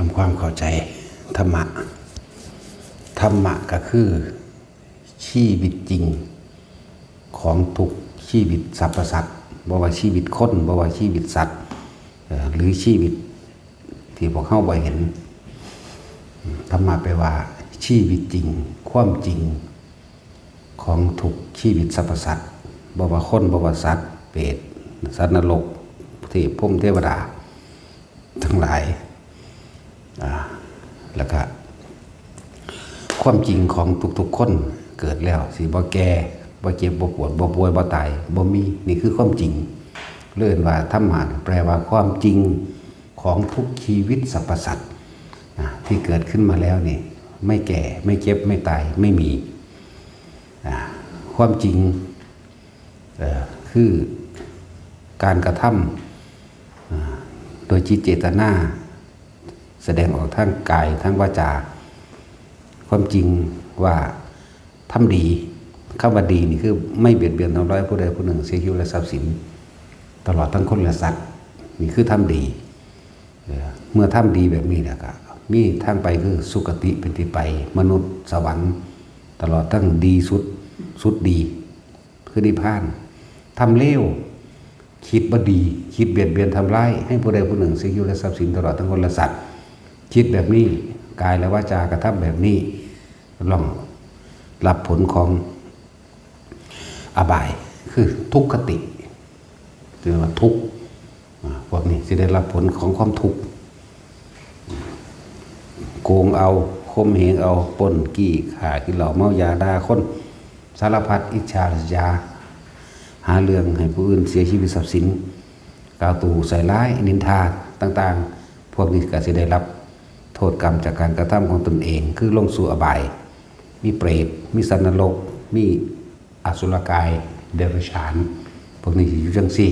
ำความเข้าใจธรรมะธรรมะก็คือชีวิตจริงของทุกชีวิตสรรพสัตว์บ่ว่าชีวิตคนบ่ว่าชีวิตสัตว์หรือชีวิตที่พวกเข้าบ่เห็นธรรมะแปลว่าชีวิตจริงความจริงของทุกชีวิตสรรพสัตว์บ่ว่าคนบ่ว่าสัตว์เปรตสัตว์นรกเทพพรหมเทวดาทั้งหลายแล้วก็ความจริงของทุกๆคนเกิดแล้วสิบ่แก่บ่เจ็บบ่ปวดบ่ป่วยบ่ตายบ่มีนี่คือความจริงเรียกว่าธรรมะแปลว่าความจริงของทุกชีวิตสรรพสัตว์ที่เกิดขึ้นมาแล้วนี่ไม่แก่ไม่เจ็บไม่ตายไม่มีความจริงคือการกระทำโดยจิตเจตนาแสดงออกทางกายทางวาจาความจริงว่าทำดีคำว่าดีนี่คือไม่เบียดเบียนทำร้ายผู้ใดผู้หนึ่งเสียชีวิตและทรัพย์สินตลอดทั้งคนและสัตว์นี่คือทำดีเมื่อทำดีแบบนี้แล้วก็มีทางไปคือสุคติเป็นที่ไปมนุษย์สวรรค์ตลอดทั้งดีสุดดีคือนิพพานทำเลวคิดบ่ดีคิดเบียดเบียนทำร้ายให้ผู้ใดผู้หนึ่งเสียชีวิตและทรัพย์สินตลอดทั้งคนและสัตว์คิดแบบนี้กายและวาจากระทำแบบนี้ลองรับผลของอบายคือทุกขติเรียกว่าทุกข์พวกนี้จะได้รับผลของความทุกข์โกงเอาข่มเหงเอาปล้นกี้ฆ่ากินเหล้าเมายาด่าคนสารพัดอิจฉาริษยาหาเรื่องให้ผู้อื่นเสียชีวิตทรัพย์สินกล่าวตู่ใส่ร้ายนินทาต่างๆพวกนี้ก็จะได้รับโทษกรรมจากการกระทำของตนเองคือลงสู่อบายมีเปรตมีสัตว์นรกมีอสุรกายเดรัจฉานพวกนี้อยู่จังซี่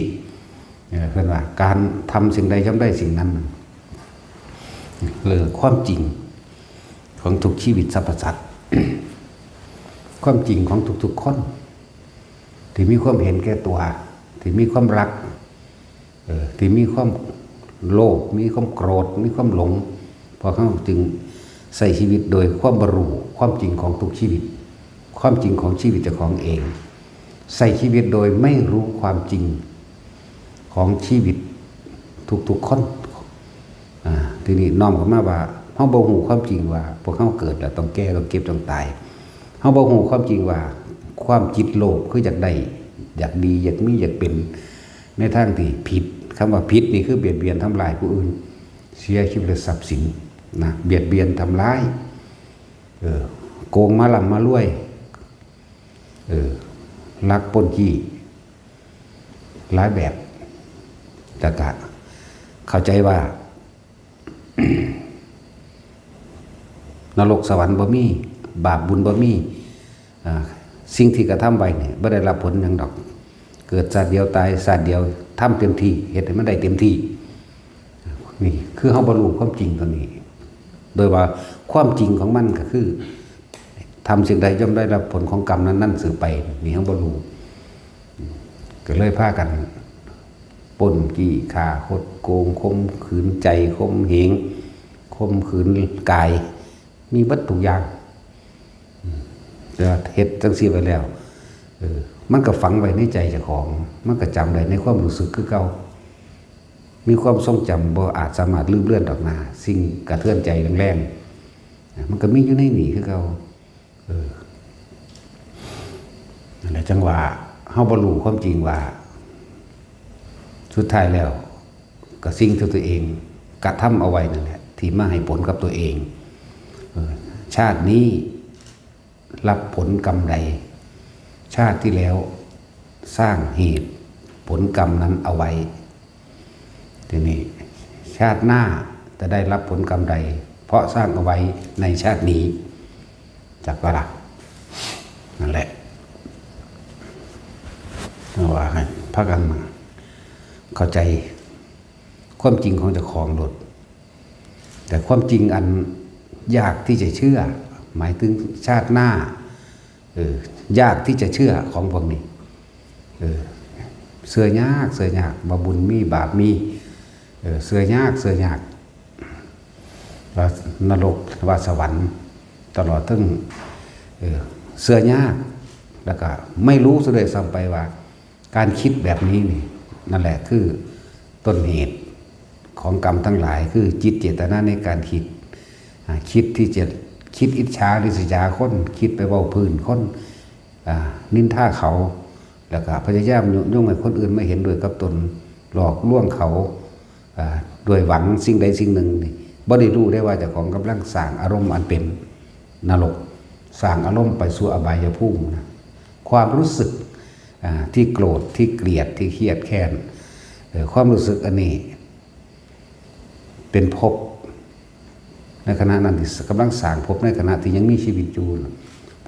เพื่อนว่าการทำสิ่งใดย่อมได้สิ่งนั้นเลยความจริงของทุกชีวิตสรรพสัตว์ ความจริงของทุกๆคนที่มีความเห็นแก่ตัวที่มีความรักที่มีความโลภมีความโกรธมีความหลงพอเขาจึงใส่ชีวิตโดยความบรรลุความจริงของทุกชีวิตความจริงของชีวิตเจ้าของเองใส่ชีวิตโดยไม่รู้ความจริงของชีวิตทุกๆคนทีนี้น้อมเข้ามาว่าเฮาบ่ฮู้ความจริงว่าพวกเฮาเกิดแล้วต้องแก่ต้องเก็บต้องตายเฮาบ่ฮู้ความจริงว่าความจิตโลภคืออยากได้อยากดีอยากมีอยากเป็นในทางที่ผิดคำว่าผิดนี่คือเบียดเบียนทำลายผู้อื่นเสียชีวิตและทรัพย์สินนะเบียดเบียนทำร้ายโกงมาล่ำมารวยลักปล้นจี้หลายแบบแต่ก็เข้าใจว่า นรกสวรรค์บ่มีบาปบุญบ่มีสิ่งที่กระทำไว้เนี่ยบ่ได้รับผลหยังดอกเกิดชาติเดียวตายชาติเดียวทำเต็มที่เฮ็ดให้มันได้เต็มที่นี่คือเฮาบรรลุความจริงตัวนี้โดยว่าความจริงของมันก็คือทำสิ่งใดย่อมได้รับผลของกรรมนั้นสืบไปนี่เฮาบรรลุก็เลยพากันปล้นจี้ฆ่าคดโกงข่มขืนใจข่มเหงข่มขืนกายมีบัดทุกอย่างจะเฮ็ดจังซี่ไว้แล้วมันก็ฝังไว้ในใจเจ้าของมันก็จำได้ในความรู้สึกคือเก่ามีความทรงจำบ่อาจสามารถลืมเลือนออกมาสิ่งกระเทือนใจแรงๆมันก็มีอยู่ในนี่คือเก่านั่นแหละจังหวะเฮาบ่รู้ความจริงว่าสุดท้ายแล้วก็สิ่งที่ตัวเองกระทำเอาไว้นั่นแหละที่มาให้ผลกับตัวเองชาตินี้รับผลกรรมใดชาติที่แล้วสร้างเหตุผลกรรมนั้นเอาไว้ทีนี้ชาติหน้าจะได้รับผลกรรมใดเพราะสร้างเอาไว้ในชาตินี้จากว่าล่ะนั่นแหละว่าให้พากันเข้าใจความจริงของเจ้าของหลดแต่ความจริงอันยากที่จะเชื่อหมายถึงชาติหน้ายากที่จะเชื่อของพวกนี้เสื่อยากบ่บุญมีบาปมีเสื่อยาก ว่านรกว่าสวรรค์ตลอดทั้งเสื้อยากแล้วก็ไม่รู้ซะด้วยซ้ำไปว่าการคิดแบบนี้นี่นั่นแหละคือต้นเหตุของกรรมทั้งหลายคือจิตเจตนาในการคิดที่จะคิดอิจฉาริษยาคนคิดไปเว้าพื้นคนนินทาเขาแล้วก็พยายามยุ่งให้คนอื่นไม่เห็นด้วยกับตนหลอกลวงเขาด้วยหวังสิ่งใดสิ่งหนึ่งนี่บ่ได้รู้ได้ว่าเจ้าของกำลังสร้างอารมณ์อันเป็นนรกสร้างอารมณ์ไปสู่อบายภูมินะความรู้สึกที่โกรธที่เกลียดที่เครียดแค้นความรู้สึกอันนี้เป็นภพในขณะนั้นที่กำลังสร้างภพในขณะที่ยังมีชีวิตอยู่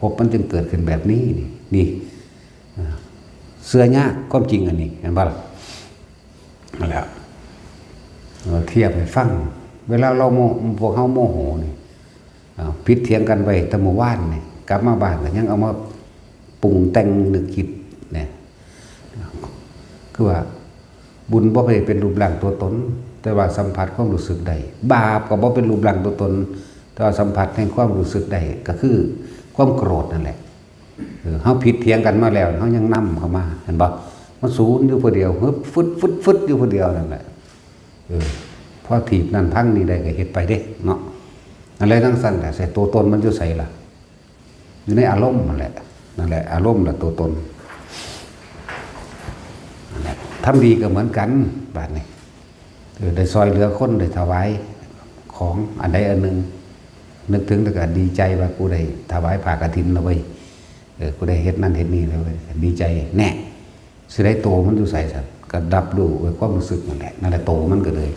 ภพมันจึงเกิดขึ้นแบบนี้นี่เสื้อยากความจริงอันนี้เห็นป่ะล่ะนั่นแหละเทียบให้ฟังเวลาเราพวกเขาโมโหนี่พิษเถียงกันไปตะโมว่านนี่กลับมาบ้านก็ยังเอามาปรุงแต่งนึกคิดเนี่ยคือว่าบุญบ่เป็นรูปร่างตัวตนแต่ว่าสัมผัสความรู้สึกได้บาปก็บ่เป็นรูปร่างตัวตนแต่ว่าสัมผัสแห่งความรู้สึกได้ก็คือความโกรธนั่นแหละเขาผิดเถียงกันมาแล้วเขายังนำเข้ามาเห็นบ่มันศูนย์อยู่คนเดียวฟึดอยู่คนเดียวนั่นแหละพอถีบนั่นพังนี่ได้ก็เฮ็ดไปเด้เนาะอะไรทั้งสั้นแหละใส่ตัวตนมันอยู่ใส่ล่ะอยู่ในอารมณ์นั่นแหละอารมณ์แหละตัวตนนั่นแหละทำดีก็เหมือนกันบาดนี้ได้ซอยเหลือคนได้ถวายของอันใดอันหนึ่งนึกถึงแล้วก็ดีใจว่ากูได้ถวายผ้ากฐินแล้วเว้ยกูได้เฮ็ดนั่นเฮ็ดนี่แล้วเว้ยดีใจแน่สิได้โตมันอยู่ใส่สัตว์ก็ดับดูไว้ความรู้สึกนั่นแหละโตมันก็เลย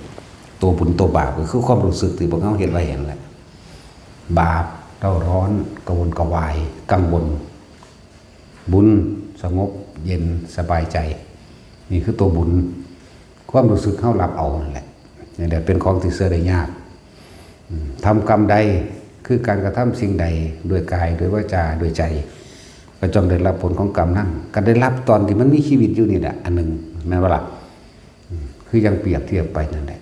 โตบุญโตบาปก็คือความรู้สึกที่พวกเขาเห็นไว้เห็นแหละบาปเร่าร้อนกระวนกระวายกังวลบุญสงบเย็นสบายใจนี่คือตัวบุญความรู้สึกเข้ารับเอานั่นแหละนี่แหละเป็นของที่เสื่อได้ยากทำกรรมใดคือการกระทำสิ่งใดด้วยกายด้วยวาจาด้วยใจก็จงได้รับผลของกรรมนั้นก็ได้รับตอนที่มันมีชีวิตอยู่นี่แหละอันหนึ่งแม้ว่าล่ะคือยังเปรียบเทียบไปนั่นแหละ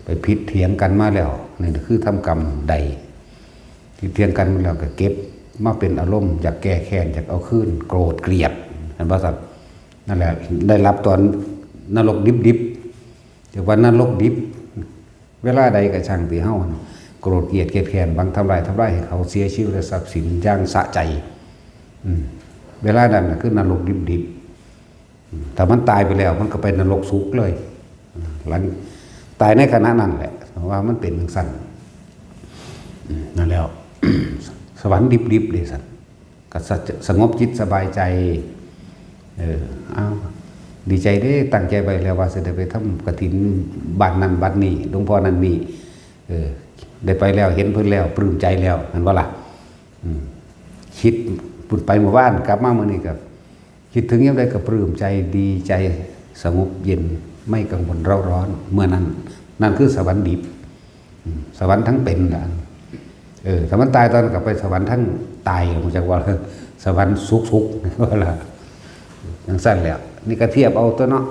ไปพิษเถียงกันมาแล้วนี่คือทำกรรมใดที่เถียงกันมาแล้วก็เก็บมาเป็นอารมณ์อยากแก้แค้นอยากเอาคืนโกรธเกลียดเห็นป่ะสัตว์นั่นแหละได้รับตอนนรกดิบๆจากวันนรกดิบเวลาใดก็ช่างที่เฮาโกรธเกลียดแค้นบางทำลายให้เขาเสียชีวิตและทรัพย์สินอย่างสะใจเวลานั้นคือนรกดิบๆแต่มันตายไปแล้วมันก็เป็นนรกสุกเลยหลังตายในขณะนั้นแหละว่ามันเป็นสั้นนั่นแล้ว สวรรค์ดิบๆเลยสัตว์ก็สงบจิตสบายใจดีใจได้ตั้งใจไปแล้วว่าจะได้ไปทำกฐินบ้านนั้นบ้านนี้หลวงพ่อนั้นนี่ได้ไปแล้วเห็นเพิ่นแล้วปลื้มใจแล้วเห็นว่าล่ะคิดปุดไปหมู่บ้านกลับมาเมื่อนี้กับคิดถึงยังไงก็ปลื้มใจดีใจสงบเย็นไม่กังวลเร่าร้อนเมื่อนั้นนั่นคือสวรรค์ดิบสวรรค์ทั้งเป็นนะสวรรค์ตายตอนกลับไปสวรรค์ทั้งตายมันจะว่าสวรรค์สุกๆว่าล่ะอย่างสั้นแล้วนี่ก็เทียบเอาตัวเนาะ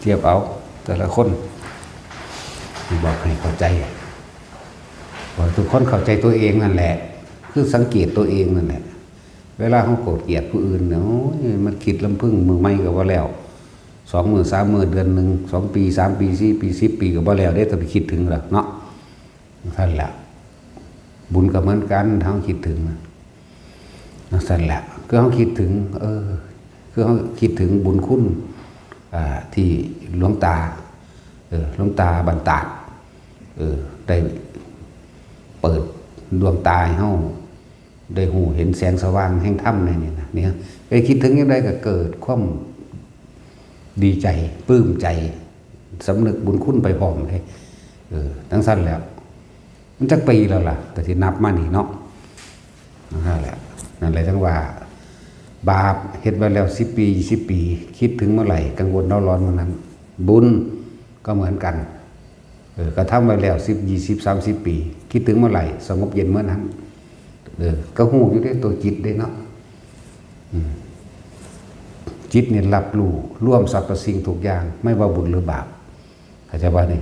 เทียบเอาแต่ละคนบอกให้เข้าใจว่าทุกคนเข้าใจตัวเองนั่นแหละคือสังเกตตัวเองนั่นแหละเวลาเขาโกรธเกลียดผู้อื่นเนาะมันคิดลำพึ่งมือไม่ก็ว่าแล้ว2 มื้อ 3 มื้อเดือนหนึ่ง2 ปี3 ปี4 ปี10 ปีก็บ่แล้วได้ต้องไปคิดถึงหรอกเนาะนั่นแหละบุญก็เหมือนกันทั้งคิดถึงนั่นแหละก็เขาคิดถึงคือเขาคิดถึงบุญคุณที่หลวงตาบรรดาได้เปิดดวงตาให้เขาได้หูเห็นแสงสว่างแห่งธรรมนี่นะเนี่ยไปคิดถึงยังไงก็เกิดความดีใจปลื้มใจสำนึกบุญคุณไปพร้อมเลยทั้งสั้นแล้วมันจักปีแล้วล่ะแต่ที่นับมานี่เนาะนั่นแหละทั้งว่าบาปเฮ็ดไว้แล้ว10 ปี20 ปีคิดถึงเมื่อไหร่กังวลเร่าร้อนเมื่อนั้นบุญก็เหมือนกันกระทำไว้แล้ว10 20 30 ปีคิดถึงเมื่อไหร่สงบเย็นเมื่อนั้นก็หูอยู่ด้วยตัวจิตได้เนาะจิตเนี่ยรับรู้ร่วมสรรพสิ่งทุกอย่างไม่ว่าบุญหรือบาปเข้าใจว่านี่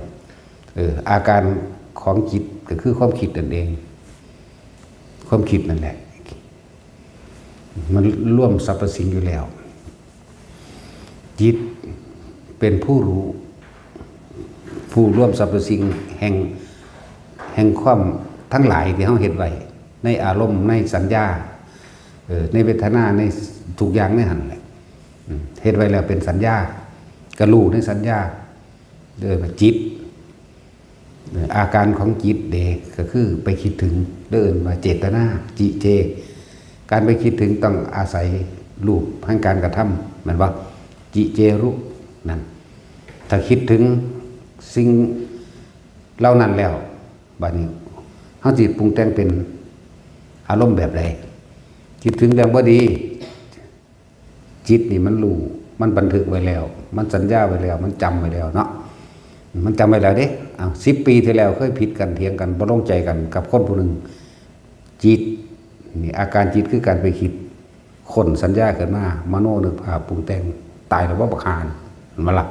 อาการ ของจิตก็คือความคิดนั่นเองความคิดนั่นแหละมันร่วมสรรพสิ่งอยู่แล้วจิตเป็นผู้รู้ผู้ร่วมสรรพสิ่งแห่งความทั้งหลายที่เขาเห็นไว้ในอารมณ์ในสัญญาในเวทนาในทุกอย่างในหันแหละเห็นไว้แล้วเป็นสัญญากระลูในสัญญาโดยจิตอาการของจิตเดก็คือไปคิดถึงเดินมาเจตนาจิเจการไปคิดถึงต้องอาศัยรูปให้การกระทำมันว่าจิเจรุนั่นถ้าคิดถึงสิ่งเหล่านั้นแล้วบัดนี้เขาจิตปรุงแต่งเป็นอารมณ์แบบใดคิดถึงเรื่องบ่ดีจิตนี่มันรู้มันบันทึกไว้แล้วมันสัญญาไว้แล้วมันจำไว้แล้วเนาะมันจำไว้แล้วเด้10 ปีที่แล้วเคยผิดกันเถียงกันบ่ลงใจกันกับคนผู้หนึ่งจิตนี่อาการจิตคือการไปคิดคนสัญญาเกิดมามโนนึกภาพปรุงแต่งตายแล้วว่าบักหานมันละ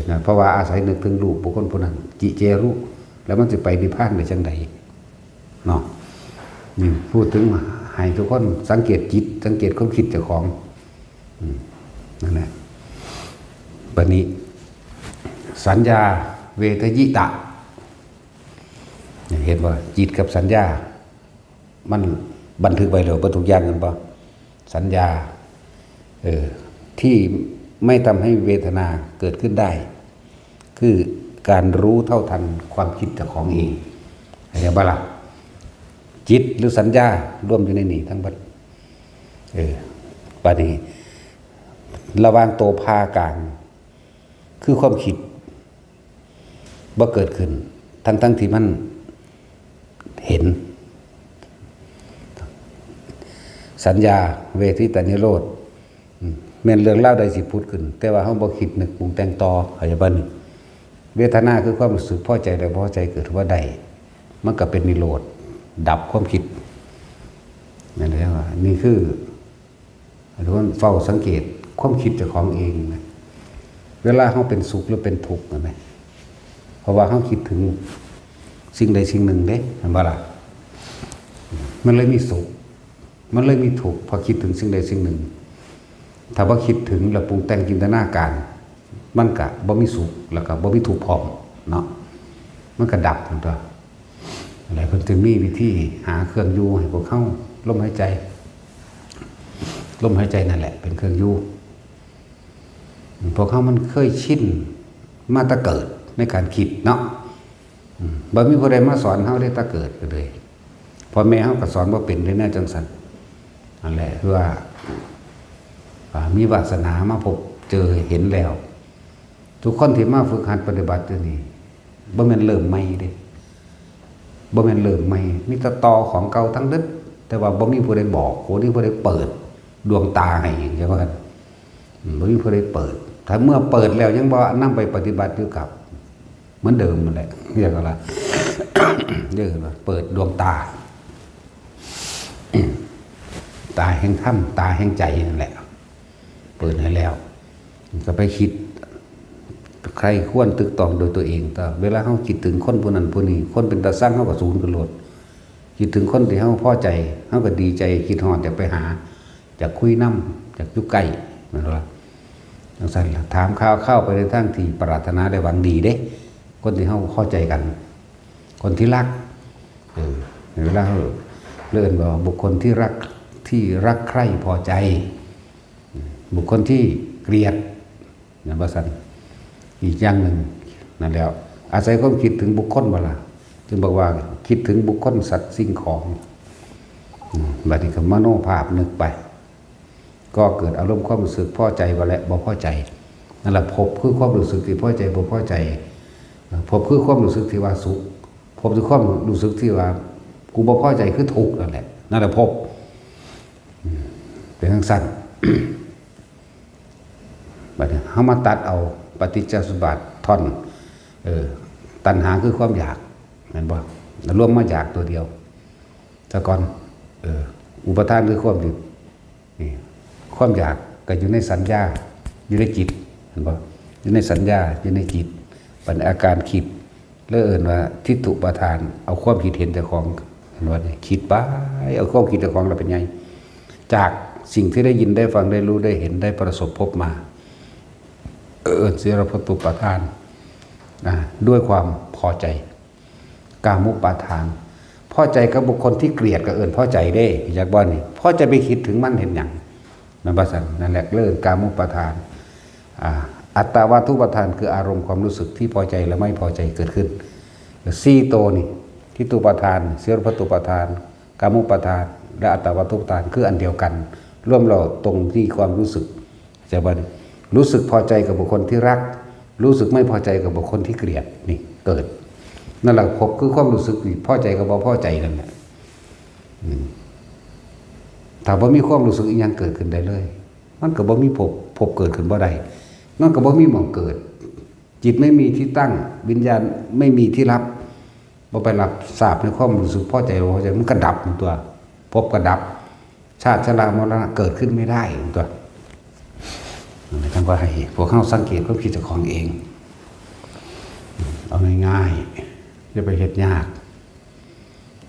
นะเพราะว่าอาศัยนึกถึงรูปบุคคลผู้นั้นจิเจรุแล้วมันจะไปนิพพานได้จังใดเนาะนี่พูดถึงให้ทุกคนสังเกตจิตสังเกตความคิดเจ้าของนั่นแหละบัดนี้สัญญาเวทยิตะเห็นว่าจิตกับสัญญามันบันทึกไว้แล้วทุกอย่างกันป่ะสัญญาที่ไม่ทำให้เวทนาเกิดขึ้นได้คือการรู้เท่าทันความคิดเจ้าของเองอะไรบ้างล่ะจิตหรือสัญญารวมอยู่ในนี้ทั้งหมดบัดนี้ระหว่างตัวพากลางคือความคิดบ่เกิดขึ้นทั้งที่มันเห็นสัญญาเวทิตานิโรธแม่นเรื่องเล่าใดสิพูดขึ้นแต่ว่าเฮาบ่คิดนึกปรุงแต่งต่อเข้าใจบ่นี่เวทนาคือความรู้สึกพอใจและบ่พอใจเกิดว่าใดมันก็เป็นนิโรธดับความคิดนั่นแหละว่านี่คือทุกคนเฝ้าสังเกตความคิดเจ้าของเองนะเวลาเฮาเป็นสุขหรือเป็นทุกข์นั่นแหละเพราะว่าเขาคิดถึงสิ่งใดสิ่งหนึ่งเด้เห็นบ่ล่ะมันเลยมีสุขมันเลยมีทุกข์พอคิดถึงสิ่งใดสิ่งหนึ่งถ้าว่าคิดถึงแล้วปรุงแต่งจินตนาการมันก็บ่มีสุขแล้วก็บ่มีทุกข์พร้อมเนาะมันก็ดับทั้งตัวอะไรเพิ่นจึงมีวิธีหาเครื่องอยู่ให้พวกเขาลมหายใจนั่นแหละเป็นเครื่องอยู่พวกเขามันเคยชินมาแตะเกิดในการคิดเนาะบ่มีผู้ใดมาสอนเฮาได้ตะเกิดก็เลยพ่อแม่เฮาก็สอนบ่เป็นได้แน่จังซั่นนั่นแหละคือว่ามีวาสนามาพบเจอเห็นแล้วทุกคนที่มาฝึกหัดปฏิบัติตัวนี้บ่แม่นเริ่มใหม่เด้บ่แม่นเริ่มใหม่มีแต่ต่อของเก่าทั้งนั้นแต่ว่าบ่มีผู้ใดบอกบ่มีผู้ใดเปิดดวงตาให้ใช่บ่ครับบ่มีผู้ใดเปิดถ้าเมื่อเปิดแล้วยังบ่นำไปปฏิบัติอยู่กับเหมือนเดิมนั่นแหละเรียกอะไร เรียกว่าเปิดดวงตา ตาแห่งธรรมตาแห่งใจนั่นแหละเปิดให้แล้วก็ไปคิดใครควรตึกตองโดยตัวเองแต่เวลาเขาคิดถึงคนผู้นั้นผู้นี้คนเป็นตาสร้างเขาก็สูญขึ้นโลดคิดถึงคนที่เขาพอใจเขาก็ดีใจคิดฮอดอยากไปหาอยากคุยน้ำอยากอยู่ใกล้นั่นแหละจังซั่นล่ะถามข่าวเข้าไปในทางที่ปรารถนาได้หวังดีเด้คนที่เขาเข้าใจกันคนที่รักเวลาเขาเลื่อนบอกบุคคลที่รักใคร่พอใจบุคคลที่เกลียดอย่างว่าซั่นอีกอย่างหนึ่งนั่นแล้วอาศัยความคิดถึงบุคคลเวลาจึงบอกว่าคิดถึงบุคคลสัตว์สิ่งของบัดนี้ก็มโนภาพนึกไปก็เกิดอารมณ์ความรู้สึกพอใจว่าและบ่พอใจนั่นแหละพบคือความรู้สึกที่พอใจบ่พอใจพบคือความรู้สึกที่ว่าสุขพบคือความรู้สึกที่ว่ากูบ่พอใจคือทุกข์นั่นแหละนั่นแหละพบเป็นทั้งสั้น บัดนี้เฮามาตัดเอาปฏิจจสมุปบาทท่อนตัณหาคือความอยากแม่นบ่รวมมาอยากตัวเดียวซะก่อนอุปทานคือความนี่ความอยากก็อยู่ในสัญญาอยู่ในจิตเห็นบ่อยู่ในสัญญาอยู่ในจิตเป็นอาการคิด แล้วเอิ้นว่าทิฏฐุปาทานเอาความคิดเห็นเจ้าของเห็นว่านี่คิดไปเอาความคิดเจ้าของแล้วเป็นไงจากสิ่งที่ได้ยินได้ฟังได้รู้ได้เห็นได้ประสบพบมาเสียรพตุปาทานด้วยความพอใจกามุปาทานพอใจกับบุคคลที่เกลียดก็พอใจได้อยากบ่นี่พอจะไปคิดถึงมันเห็นอย่างนั่นภาษานั่นแหละเรื่องกามุปาทานอัตตวาทุปาทานคืออารมณ์ความรู้สึกที่พอใจและไม่พอใจเกิดขึ้นสี่โตนี่ทิฏฐุปาทานเสียรพตุปาทานกามุปาทานและอัตตวาทุปาทานคืออันเดียวกันร่วมเราตรงที่ความรู้สึกจะบ่รู้สึกพอใจกับบุคคลที่รักรู้สึกไม่พอใจกับบุคคลที่เกลียดนี่เกิดนั่นแหละพบคือความรู้สึกพอใจกับบ่พอใจนั่นแหละถ้าบ่มีความรู้สึกอีกอย่างเกิดขึ้นได้เลยมันก็บ่มีพบเกิดขึ้นบ่ได้มันก็บ่มีหม่องเกิดจิตไม่มีที่ตั้งวิญญาณไม่มีที่รับบ่ไปรับทราบในความรู้สึกพอใจบ่พอใจมันก็ดับตัวพบก็ดับชาติชรามรณะเกิดขึ้นไม่ได้ตัวท่านก็ให้พวกเขาสังเกตความคิดเจ้าของเองเอาง่ายๆอย่าไปเฮ็ดยาก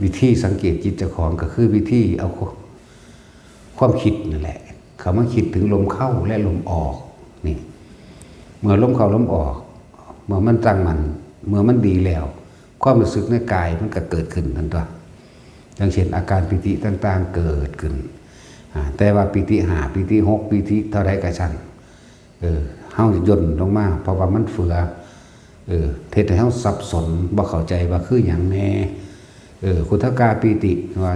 วิธีสังเกตจิตเจ้าของก็คือวิธีเอาความคิดนั่นแหละเขามาคิดถึงลมเข้าและลมออกนี่เมื่อลมเข้าลมออกเมื่อมันตั้งมันเมื่อมันดีแล้วความรู้สึกในกายมันก็เกิดขึ้นทันตัวอย่างเช่นอาการปิติต่างๆเกิดขึ้นแต่ว่าปิติ5ปิติ6ปิติเท่าไรก็ช่างเฮาย่นลงมาเพราะว่ามันเฟือเทศให้เฮาสับสนบ่เข้าใจว่าคือหยังแน่คุถกาปิติว่า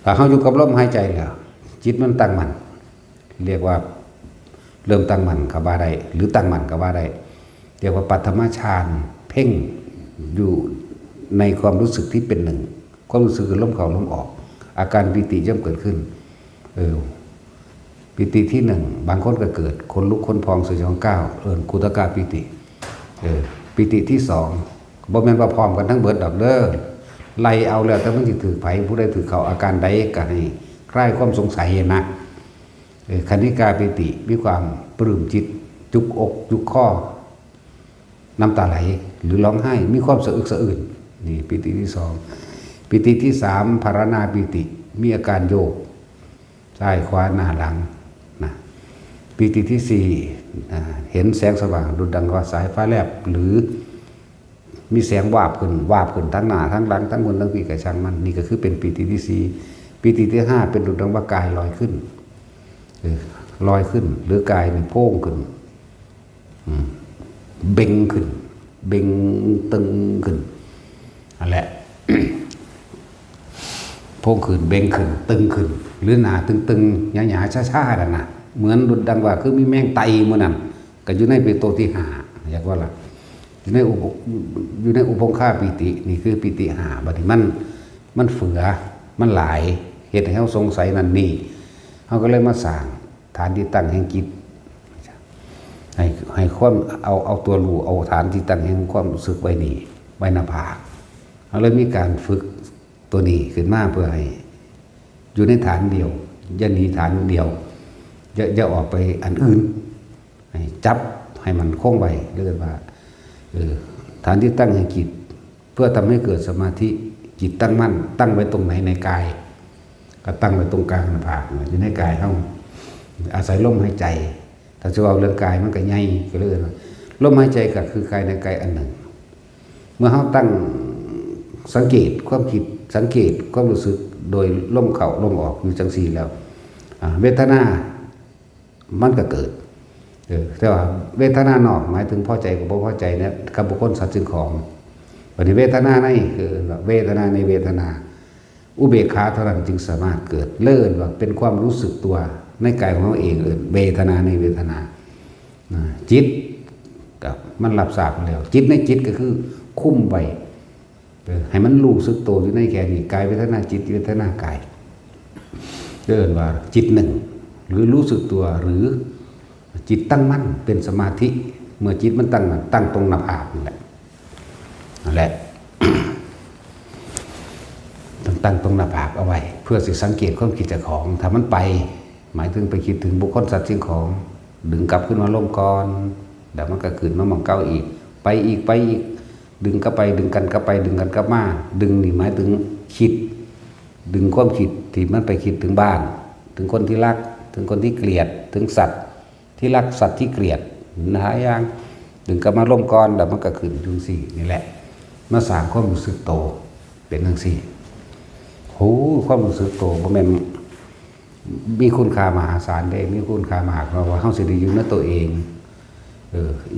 ถ้าเฮาอยู่กับลมหายใจแล้วจิตมันตั้งมั่นเรียกว่าเริ่มตั้งมั่นก็ว่าได้หรือตั้งมั่นก็ว่าได้เรียกว่าปัทมฌานเพ่งอยู่ในความรู้สึกที่เป็นหนึ่งความรู้สึกคือลมเข้าลมออกอาการปิติย่อมเกิดขึ้นปิติที่หนึ่งบางคนก็เกิดคนลุกคนพองสยองก้าวคุถกาปิติปิติที่สองบ่แม่นว่าพร้อมกันทั้งเบิดดอกเด้อไล่เอาแล้วแต่มันสิถือไผผู้ใดถือเขาอาการใดก็ให้คลายความสงสัยนะคณิกาปิติมีความปลื้มจิตจุกอกจุกข้อน้ำตาไหลหรือร้องไห้มีความสะอึกสะอื้นนี่ปิติที่สองปิติที่สามภารณาปิติมีอาการโยกซ้ายขวาหน้าหลังนะปิติที่สี่เห็นแสงสว่างดุจดังว่าสายฟ้าแลบหรือมีแสงวาบขึ้นทั้งหน้าทั้งหลังทั้งบนทั้งปีกกระชังมันนี่ก็คือเป็นปิติที่สี่ปิติที่ห้าเป็นดุจดังว่ากายลอยขึ้นหรือกายนี่โพ่งขึ้นเบ่งขึ้นเบ่งตึงขึ้นนั่นแหละ โพ่งขึ้นเบ่งขึ้นตึงขึ้นหรือหนาตึงๆหยาๆช้าๆนั่นน่ะเหมือนดุจดังว่าคือมีแมงไตมื้อนั้นก็อยู่ในปิโตที่ห้าอยากว่าล่ะอยู่ในอุปงคาปิตินี่คือปิติห้าบัดนี้มันเฟือมันหลายเฮ็ดให้เฮาสงสัยนั่นนี่เฮาก็เลยมาสร้างฐานที่ตั้งแห่งจิตให้ความเอาตัวรู้เอาฐานที่ตั้งแห่งความรู้สึกไว้นี่ไว้หน้าผากเฮาเลยมีการฝึกตัวนี้ขึ้นมาเพื่อให้อยู่ในฐานเดียวอย่าหนีฐานเดียวอย่าออกไปอันอื่นให้จับให้มันคงไว้เรียกว่าฐานที่ตั้งแห่งจิตเพื่อทำให้เกิดสมาธิจิตตั้งมั่นตั้งไว้ตรงไหนในกายก็ตั้งไว้ตรงกลางหน้าผากอยู่ในกายเฮาอาศัยลมหายใจถ้าจะเอาเรื่องกายมันก็ใหญ่ก็เลยลมหายใจก็คือกายในกายอันหนึ่งเมื่อเฮาตั้งสังเกตความคิดสังเกตความรู้สึกโดยลมเข้าลมออกอยู่จังซี่แล้วเวทนามันก็เกิดแต่ว่าเวทนานอกหมายถึงพอใจกับบ่พอใจเนี่ยกับบุคคลสัตว์สิ่งของวันนี้เวทนาในคือเวทนาในเวทนาอุเบกขาเท่านั้นจึงสามารถเกิดเลื่อนว่าเป็นความรู้สึกตัวในกายของเราเองเวทนาในเวทนาจิตกับมันรับทราบแล้วจิตในจิตก็คือคุ้มไว้ให้มันรู้สึกตัวอยู่ในแค่นี้กายเวทนาจิตเวทนากายเลื่อนว่าจิตหนึ่งหรือรู้สึกตัวหรือจิตตั้งมั่นเป็นสมาธิเมื่อจิตมันตั้งตรงหน้าผากนั่นแหละ ต้องตั้งตรงหน้าผากเอาไว้เพื่อสิสังเกตความคิดเจ้าของถ้ามันไปหมายถึงไปคิดถึงบุคคลสัตว์สิ่งของดึงกลับขึ้นมาลมก่อนเดี๋ยวมันก็ขึ้นมาหม่องเก่าอีกไปอีก ดึงกลับไปดึงกันกลับไปดึงกันกลับมาดึงนี่หมายถึงคิดดึงความคิดที่มันไปคิดถึงบ้านถึงคนที่รักถึงคนที่เกลียดถึงสัตว์ที่รักสัตว์ที่เกลียดหาอย่างดึงกลับมาล่มก้อนแล้วมันก็ขึ้นจังสี่นี่แหละมาสร้างความรู้สึกโตเป็นจังสี่โหความรู้สึกโตบ่แม่นมีคุณค่ามหาศาลเด้มีคุณค่ามากเพราะว่าเฮาสิได้อยู่ในตัวเอง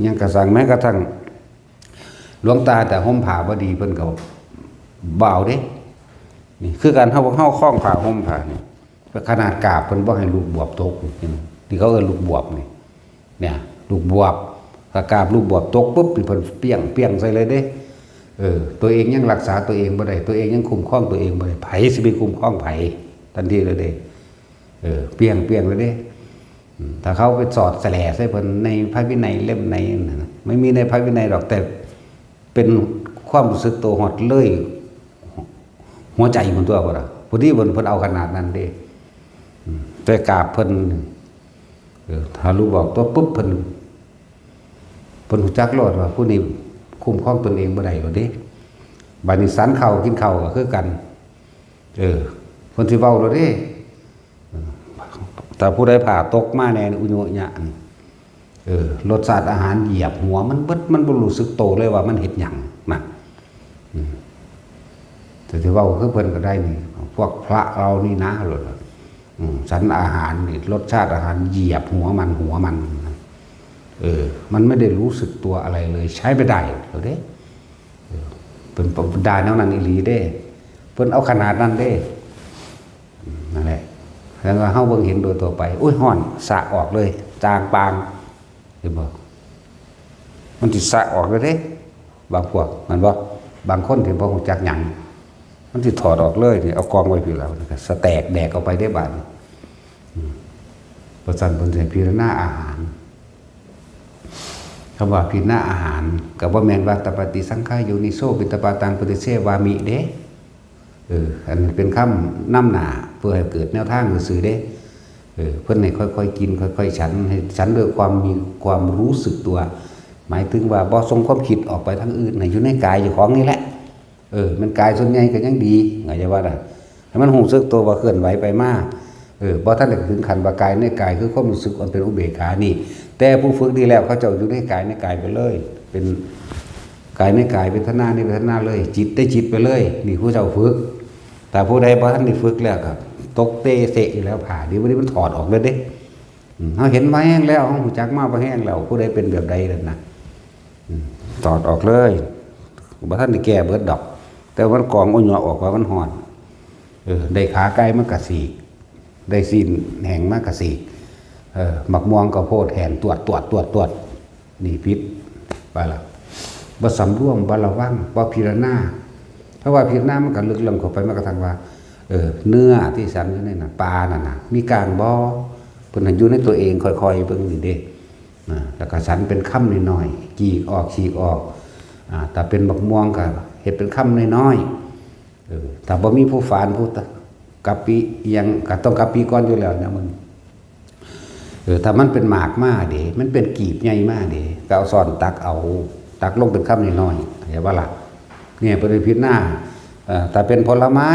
ยังกระสังแม้กระทั่งหลวงตาแต่ห่มผ้าบ่ดีเพิ่นก็บ่เอาเด้นี่คือการเฮาคล้องผ้าห่มผ้านี่ขนาดกราบเพิ่นบ่ให้ลูกบวบตกนี่เขาเอิ้นลูกบวบนี่เนี่ยลูกบวบถ้ากราบลูกบวบตกปุ๊บนี่เพิ่นเปี้ยงใส่เลยเด้ตัวเองยังรักษาตัวเองบ่ได้ตัวเองยังคุ้มครองตัวเองบ่ได้ไผสิไปคุ้มครองไผทันทีเลยเด้เปี้ยงเลยเด้ถ้าเขาไปสอดแสลใส่เพิ่นในพระวินัยเล่มไหนไม่มีในพระวินัยหรอกแต่เป็นความรู้สึกตัวหดเลยหัวใจมันตัวบ่ล่ะพอดีเพิ่นเอาขนาดนั้นเด้แต่กราบเพิ่นถ้ารู้บอกตัวปุ๊บเพิ่นรู้จักโลดว่าผู้นี้คุ้มครองตนเองบ่ได้บ่เด้บัดนี้สันข้าวกินข้าวก็คือกันเพิ่นสิเว้าโลดเด้แต่ผู้ใดผ่าตกมาแน่อุโยญะรสชาติอาหารเหยียบหัวมันเบิดมันบ่รู้สึกโตเลยว่ามันเฮ็ดหยังนะแต่ที่เว้าคือเพิ่นก็ได้นี่พวกพระเรานี่นะโลดสันอาหารนี่รสชาติอาหารเหยียบหัวมันมันไม่ได้รู้สึกตัวอะไรเลยใช้ไม่ได้เหรอเด้เป็นดาแนวนั้นอีหลีเด้เพิ่นเอาขนาดนั้นเด้นั่นแหละแล้วก็เฮาเบิ่งเห็นโดยตัวไปอุ้ยฮ้อนสะออกเลยจางปางเห็นบ่มันสิสะออกเลยเด้บางพวกมันบ่บางคนที่บ่ฮู้จักหยังมันสิถอดออกเลยนี่เอากองไว้พี่แล้วก็สแตกแดกออกไปได้บาดประสันเพิ่นสิพิจารณาอาหารคำว่าพิจารณาอาหารก็บ่แม่นว่าตปฏิสังขายโยนิโสปิตปาตังปฏิเสวามิเด้อันเป็นคำนำหน้าเพื่อให้เกิดแนวทางซื่อเด้เพิ่นให้ค่อยๆกินค่อยๆฉันให้ฉันด้วยความมีความรู้สึกตัวหมายถึงว่าบ่ส่งความคิดออกไปทางอื่นให้อยู่ในกายอยู่ของนี่แหละมันกายส่วนใหญ่ก็ยังดีไงจะว่าน่ะให้มันรู้สึกตัวว่าเคลื่อนไหวไปมาบ่ทันได้ถึงขั้นว่ากายในกายคือความรู้สึกมันเป็นอุเบกขานี่แต่ผู้ฝึกดีแล้วเขาเจ้าอยู่ในกายในกายไปเลยเป็นกายในกายเวทนาในเวทนาเลยจิตได้จิตไปเลยนี่ผู้เจ้าฝึกแต่ผู้ใดบ่ทันได้ฝึกแล้วครับตกเตะเสะอยู่แล้วผ่าดีวันนี้มันถอดออกเลยเด้เขาเห็นมาแห้งแล้วเขาหูจักมาบ่แห้งแล้วผู้ใดเป็นแบบใดนั่นนะถอดออกเลยบ่ทันได้แก้เบิดดอกแต่มันกองเอาหยอออกว่ามันห่อนได้ขาไก่มันกระสีได้ซีนแห้งมากกระสีหมักม่วงก็โพดแห่นตรวจนี่พิษไปละบ่สำรวมบ่ระวังบ่พิจารณาเพราะว่าพิจารณามันก็ลึกลงเข้าไปมันก็ทางว่าเนื้อที่สันอยู่นี่น่ะปลาน่ะนะมีกลางบ่เพิ่นอยู่ในตัวเองค่อยๆเบิ่งนี่เด้แล้วก็สันเป็นค่ำน้อยๆฉีกออกแต่เป็นบักม่วงก็เฮ็ดเป็นค่ำน้อยๆถ้าบ่มีผู้ฝานผู้กะปิยังก็ต้องกะปิก่อนอยู่แล้วนะมึงถ้ามันเป็นหมากมาเด้มันเป็นกีบใหญ่มาเด้ก็เอาซ่อนตักลงเป็นค่ำน้อยๆเห็นบ่ล่ะเนี่ยเป็นพิษหน้าแต่เป็นผลไม้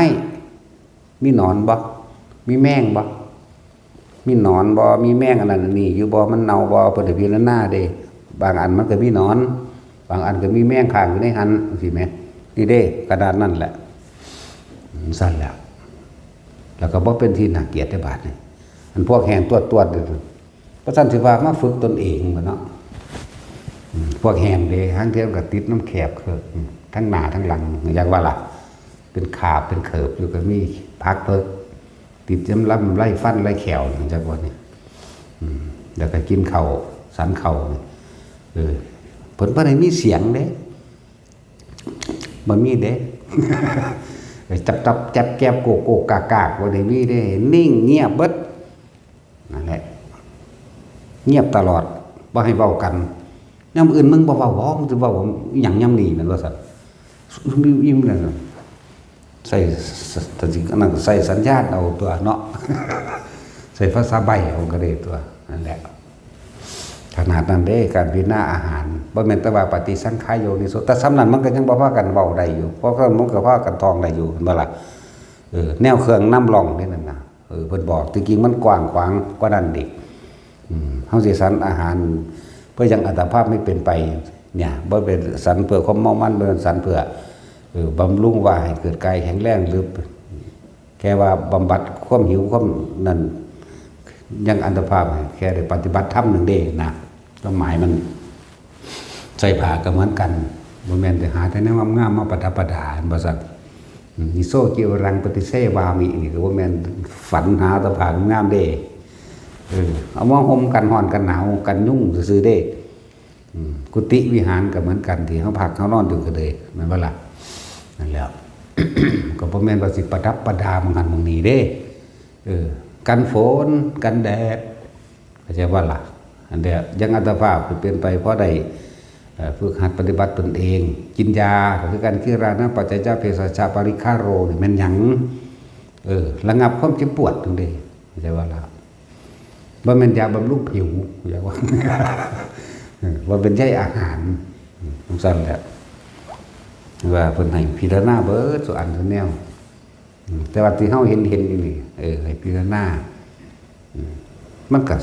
มีหนอนบ่มีแมงบ่มีหนอนบ่มีแมงอันนั้นนี่อยู่บ่มันเน่าบ่เพิ่นพิจารณาเด้บางอันมันก็มีหนอนบางอันก็มีแมงข้างอยู่ในหันสิแม่นี่เด้กระดานนั่นแหละสั่นแล้วก็บ่เป็นที่น่าเกลียดได้บาดนี่อันพวกแห่งตรวจเพราะฉะนั้นสิว่ามาฝึกตนเองบ่เนาะพวกแห่งเด้ทั้งเทียมกับติดน้ำแคบคือทั้งหน้าทั้งหลังอย่างว่าล่ะเป็นขาบเป็นเขิบอยู่ก็มีพักเพิกติดจำลำไล่ฟันไล่แขวจากวันนี้แล้วก็กินเข่าสันเข่าผลบ่ได้มีเสียงเด้บ่มีเด้จับแก็บโกกากบ่ได้มีเด้นิ่งเงียบเบิดนั่นแหละเงียบตลอดบ่ให้เว้ากันยามอื่นมึงบ่เว้ามึงสิเว้าหยังยามนี้นั่นว่าซั่นอิ่มนั่นใส่แต่จริงนั่นใส่สัญญาณเอาตัวเนาะใส่ภาษาใบเอาก็ได้ตัวนั่นแหละ ขนาดนั้นเด้การพิจารณาอาหารบ่แม่นแต่ว่าปฏิสังขายโยนิโสแต่สำนั้นมันก็ยังบ่พากันเว้าได้อยู่เพราะมันก็พากันท่องได้อยู่บ่ล่ะแนวเครื่องนำร่องนี่นั่นน่ะเพิ่นบอกจริงๆมันกว้างขวางกว่านั้นดิเฮาสิสรรอาหารเพื่อยังอัตภาพไม่เป็นไปเนี่ยบ่เป็นสรรเพื่อความเมามันบ่เป็นสรรเพื่อบำรุงว่าให้เกิดกายแข็งแรงหรือแค่ว่าบำบัดความหิวความนั่นยังอัตภาพแค่ได้ปฏิบัติธรรมนึงเด้นะก็หมายมันใส่ผ้าก็เหมือนกันบ่แม่นแต่หาแต่แนวงามๆมาประดับประดาบ่ซักนิโซกิวรังปฏิเสวามินี่ก็บ่แม่นฝันหาแต่ผ้างามเด้เอามาห่มกันร้อนกันหนาวกันยุ่งซื่อๆเด้กุฏิวิหารก็เหมือนกันที่เฮาพักเฮานอนอยู่ก็เลยแม่นบ่ล่ะนั่นแหละ ก็บ่แม่นว่าสิประดับประดามันหันมองนี้เด้กันฝนกันแดดเข้าใจว่าล่ะอันเดียวยังอัตภาพเป็นไปเพราะได้ฝึกหัดปฏิบัติตนเองกินยาก็คือการคิรานะปัจจัยเภสัชปริฆาโรนี่มันหยังระงับความเจ็บปวดตรงนี้เข้าใจว่าล่ะบ่แม่นยาบำรุงผิวอยากว่าว่าเป็นใช้อาหารสั่นแหละว่าเพิ่นให้พิจารณาเบิดสุอันทุแนวแต่ว่าที่เฮาเห็นอยู่นี่ให้พิจารณามันก็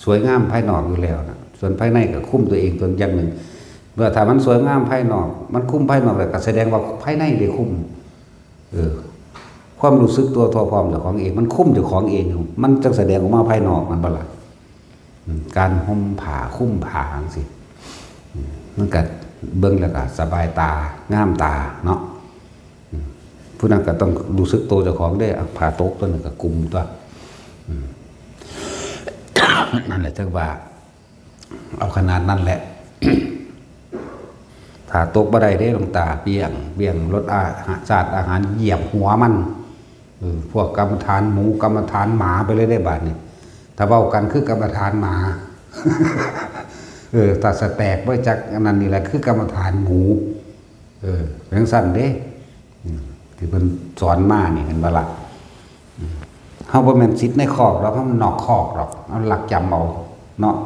สวยงามภายนอกอยู่แล้วนะส่วนภายในก็คุมตัวเองตัวอย่างหนึ่งเมื่อถ้ามันสวยงามภายนอกมันคุมภายนอกแล้วก็แสดงว่าภายในได้คุมความรู้สึกตัวพร้อมเจ้าของเองมันคุมเจ้าของเองมันจะแสดงออกมาภายนอกมันบ่ล่ะการห่มผ้าคุ้มผ้าจังซี่มันก็เบิ่งแล้วก็สบายตางามตาเนาะผู้นั้นก็ต้องรู้สึกตัวเจ้าของได้ผ้าตกตัวนึงก็กุมตัวนั่นแหละจังว่าเอาขนาดนั้นแหละถ้าตกบ่ได้ได้หลวงตาเบี่ยงรสอาหารศาสตร์อาหารเหยียบหัวมันพวกกรรมฐานหมูกรรมฐานหมาไปเลยได้บาดนี่ถ้าเว้ากันคือกรรมฐานหมาตัดสแตกไว้จากอันนั้นนี่แหละคือกรรมฐานหมูเป็นสั้นเด้ที่เพิ่นสอนมานี่เห็นบ่ล่ะเฮาบ่แม่นสิทธิ์ในคอกหรอกเฮานอกคอกหรอกเอาหลักจำเอาเนาะ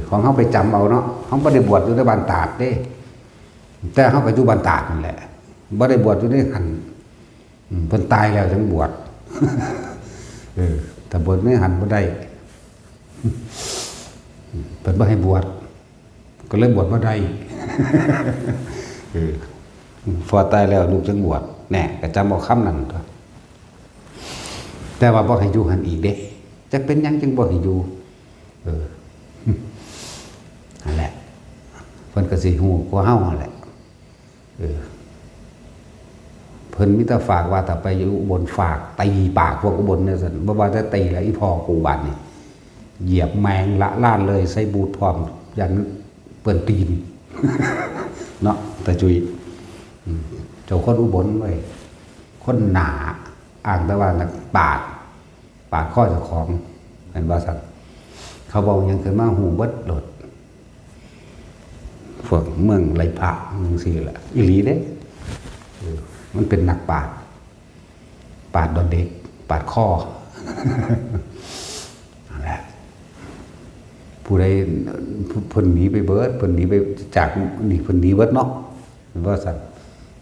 ของเฮาไปจำเอาเนาะเฮาบ่ได้บวชอยู่ในบ้านตาดเด้แต่เฮาก็อยู่บ้านตาดนั่นแหละบ่ได้บวชอยู่ในหันเพิ่นตายแล้วจังบวชแต่บวชในหันบ่ได้เพิ่นบ่ให้บวชก็เลยบวชบ่ได้พอตายแล้วลูกจังบวชแน่ก็จำเอาคำนั้นตัวแต่ว่าบ่ให้อยู่หันอีกเด้จะเป็นหยังจึงบ่ให้อยู่นั่นแหละเพิ่นก็สิฮู้กว่าเฮานั่นแหละเพิ่นมีแต่ฝากว่าถ้าไปอยู่อุบลฝากตีปากพวกอุบลเนี่ยซั่นบ่ว่าจะตีแล้วอีพ่อกูบาดนี่เหยียบแมงละล่านเลยใส่บูทพร้อมยันเปิ้นตีนเนาะตาจุยเจ้าคนอุบลไว้คนหนาอ่างตะวันนักปาดข้อเจ้าของเห็นบ่ซั่นเขาบอกยังเคยมาหูเบิดโดดพวกเมืองไหลผาจังซี่ล่ะอีหลีเด้มันเป็นนักปาดดอนเด็กปาดข้อนั่นแหละผู้ใดเพิ่นหนีไปเบิดเพิ่นหนีไปจากนี่เพิ่นหนีเบิดเนาะเห็นบ่ซั่น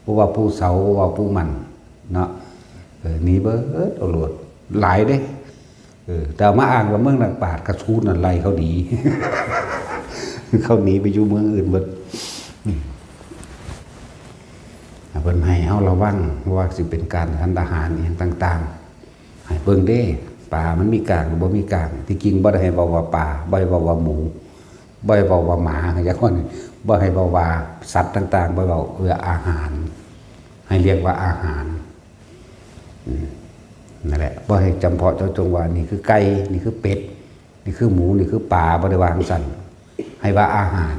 บ่ว่าผู้เสาบ่ว่าผู้มันเนาะหนีเบิดเอาโลดหลายเด้แต่มาอ้างว่าเมืองนักปราชญ์กระชูนอะไรเขาดี เขาหนีไปอยู่เมืองอื่นเบิดเพิ่นให้เฮาระวังว่าสิเป็นการทานอาหารอีหยังต่างๆให้เบิ่งเด้ปลามันมีกางหรือบ่มีกางที่จริงบ่ได้ให้เว้าว่าปลาบ่ให้เว้าว่าหมูบ่ให้เว้าว่าหมาอย่างว่าบ่ให้เว้าว่าสัตว์ต่างๆบ่เว้าอาหารให้เรียกว่าอาหารนั่นแหละบ่ให้จำเพาะเจาะจงว่านี่คือไก่นี่คือเป็ดนี่คือหมูนี่คือปลาบ่ได้วางสั่นให้ว่าอาหาร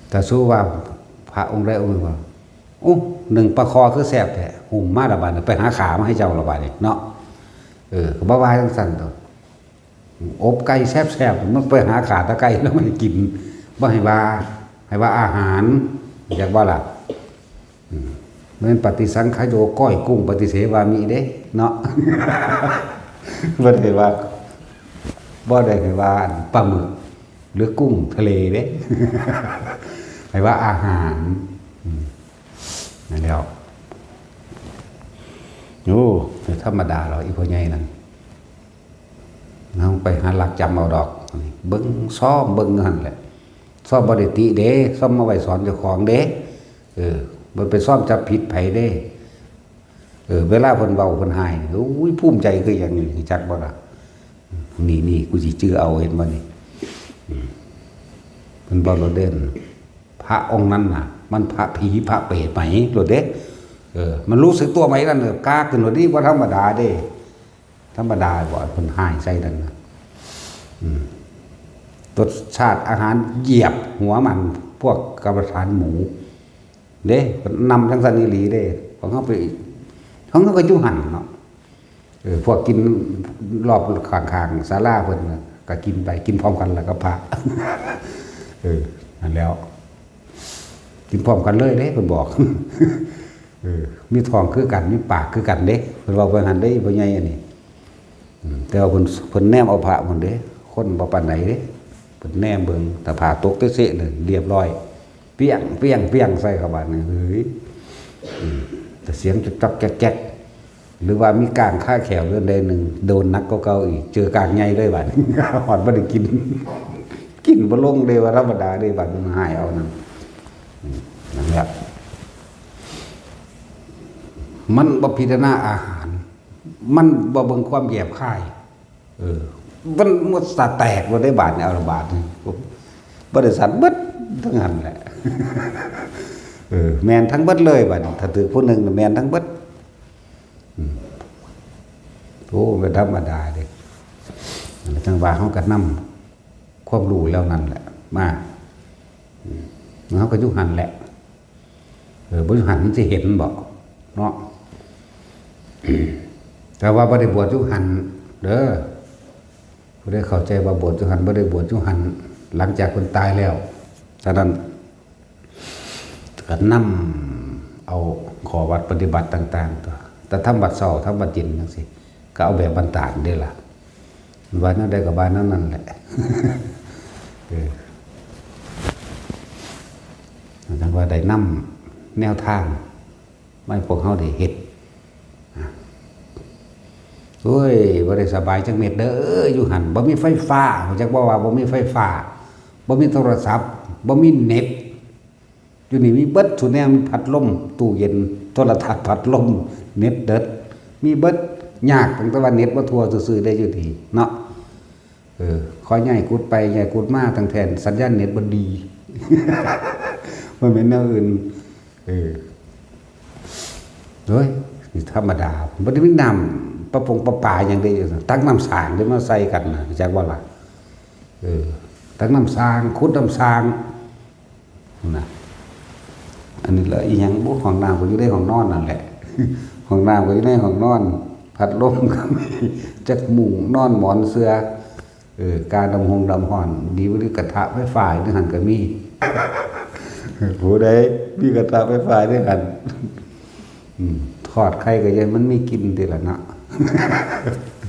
แต่สู้ว่าพระองค์ใดองค์หนึ่งว่าหนึ่งปลาคอคือแซ่บแท้หุ่มมาละบาดไปหาขามาให้เจ้าละบาดนี่เนาะก็บ่ว่าจังซั่นตัวอบไก่แซ่บๆมันไปหาขาตะไก่แล้วมันกินบ่ให้ว่าอาหารอยากว่าล่ะเหมือนปฏิสังขายโยก้อยกุ้งปฏิเสวามิเด้เนาะบ่ได้ว่า บ่ได้ให้ว่าปลาหมึกหรือกุ้งทะเลเด้ ให้ว่าอาหารนั่นแล้วโอ้ธรรมดาเราอีพ่อใหญ่นั่นน้องไปหาหลักจำเอาดอกเบิ้งซ้อมเบิ้งนั่นแหละซ้อมบ่ได้ติเด้ซ้อมมาไว้สอนเจ้าของเด้มันไปซ้อมจับผิดไผเด้เวลาเพิ่นเว้าเพิ่นหายโอ้ยภูมิใจคืออย่างนี้จักบ่ล่ะนี่กูสิจื้อเอาเห็นบ่นี่เพิ่นบ่โลดเด่นพระองค์นั้นน่ะมันพระผีพระเปรตไหมโลดเด้มันรู้สึกตัวไหมนั่นกล้าขึ้นว่านี่บ่ธรรมดาเด้ธรรมดาบ่เพิ่นหายใส่นั่นน่ะรสชาติอาหารเหยียบหัวมันพวกกรรมฐานหมูเด้นำทั้งสันนิลีเด้ของเขาไปเขาก็ยุหันเนาะพวกกินรอบข้างๆศาลาเพิ่นก็กินไปกินพร้อมกันแล้วก็พระนั่นแล้วกินพร้อมกันเลยเด้เพิ่นบอกมีท้องคือกันมีปากคือกันเด้เพิ่นเว้าไปหันเด้บ่ใหญ่อันนี้แต่ว่าเพิ่นแนมเอาพระหมดเด้คนบ่ปานไหนเด้เพิ่นแนมเบิ่งแต่ผ่าตกเตะๆเลยเรียบร้อยเปี้ยงเปี้ยงเปี้ยงใส่เข้าบาดนี่เฮ้ยแต่เสียงจักแจ๊กหรือว่ามีกลางค่าแขวเรื่องใดหนึ่งโดนนักเก่าๆอีกเจอกลางใหญ่เลยบาดหอดบ่ได้กินบ่ลงเด้ว่าธรรมดาเด้บาดมันหายเอานั่นแหละมันบ่พิจารณาอาหารมันบ่เบิ่งความแยบคายมันหมดสะแตกบ่ได้บาดเนี่ยเอาละบาดนี่บ่ได้สันเบิดทั้งนั้นแหละแม่นทั้งเบิดเลยบัดถ้าถือผู้หนึงแม่นทั้งเบิดโอ้เป็นธรรมดาเด้จังว่าเฮาก็นำความรู้แล้วนั่นแหละมาเฮาก็อยู่หั่นแหละบ่อยู่หั่นมันสิเห็นบ่เนาะแต่ว่าบ่ได้บวชอยู่หั่นเด้อผู้ใดเข้าใจว่าบวชอยู่หั่นบ่ได้บวชอยู่หั่นหลังจากคนตายแล้วฉะนั้นก็นำเอาขอวัดปฏิบัติต่างๆตัวแต่ทำบัดเช้าทำบัดเย็นจังซี่ก็เอาแบบบรรดาลได้ล่ะวันนั้นได้กับบ้านนั้นแหละจังว่าได้นำแนวทางไม่พวกเฮาได้เฮ็ดโอ้ยบ่ได้สบายจังเม็ดเด้ออยู่หั่นบ่มีไฟฟ้าจักบ่ว่าบ่มีไฟฟ้าบ่มีโทรศัพท์บ่มีเน็ตอยู่นี่มีเบิดซุแนวมีพัดลมตู้เย็นโทรทัศน์พัดลมเน็ตเด็ดมีเบิดยากตั้งแต่ว่าเน็ตบ่ทั่วซื่อๆได้อยู่ดีเนาะขอใหญ่กุดไปใหญ่กุดมาทั้งแทนสัญญาณเน็ตบ่ดีบ่แม่นแนวอื่นโดยธรรมดาบ่ได้มีน้ำประปงประปาอย่างใดอยู่ตักน้ำสางได้มาใส่กันนะจักว่าล่ะตักน้ำสางขุดน้ำสางนะอันนี้ละอีหยังบ่ห้องน้ำก็อยู่ในห้องนอนนั่นแหละห้องน้ำก็อยู่ในห้องนอนพัดลมก็มีจักมุ้งนอนหมอนเสื้อการดำห้อนดีบ่ได้กระทะไฟฟ้าในหั่นก็มีผู้ใดมีกระทะไฟฟ้าในหั่นทอดไข่ก็ยังมันมีกินติละเนาะ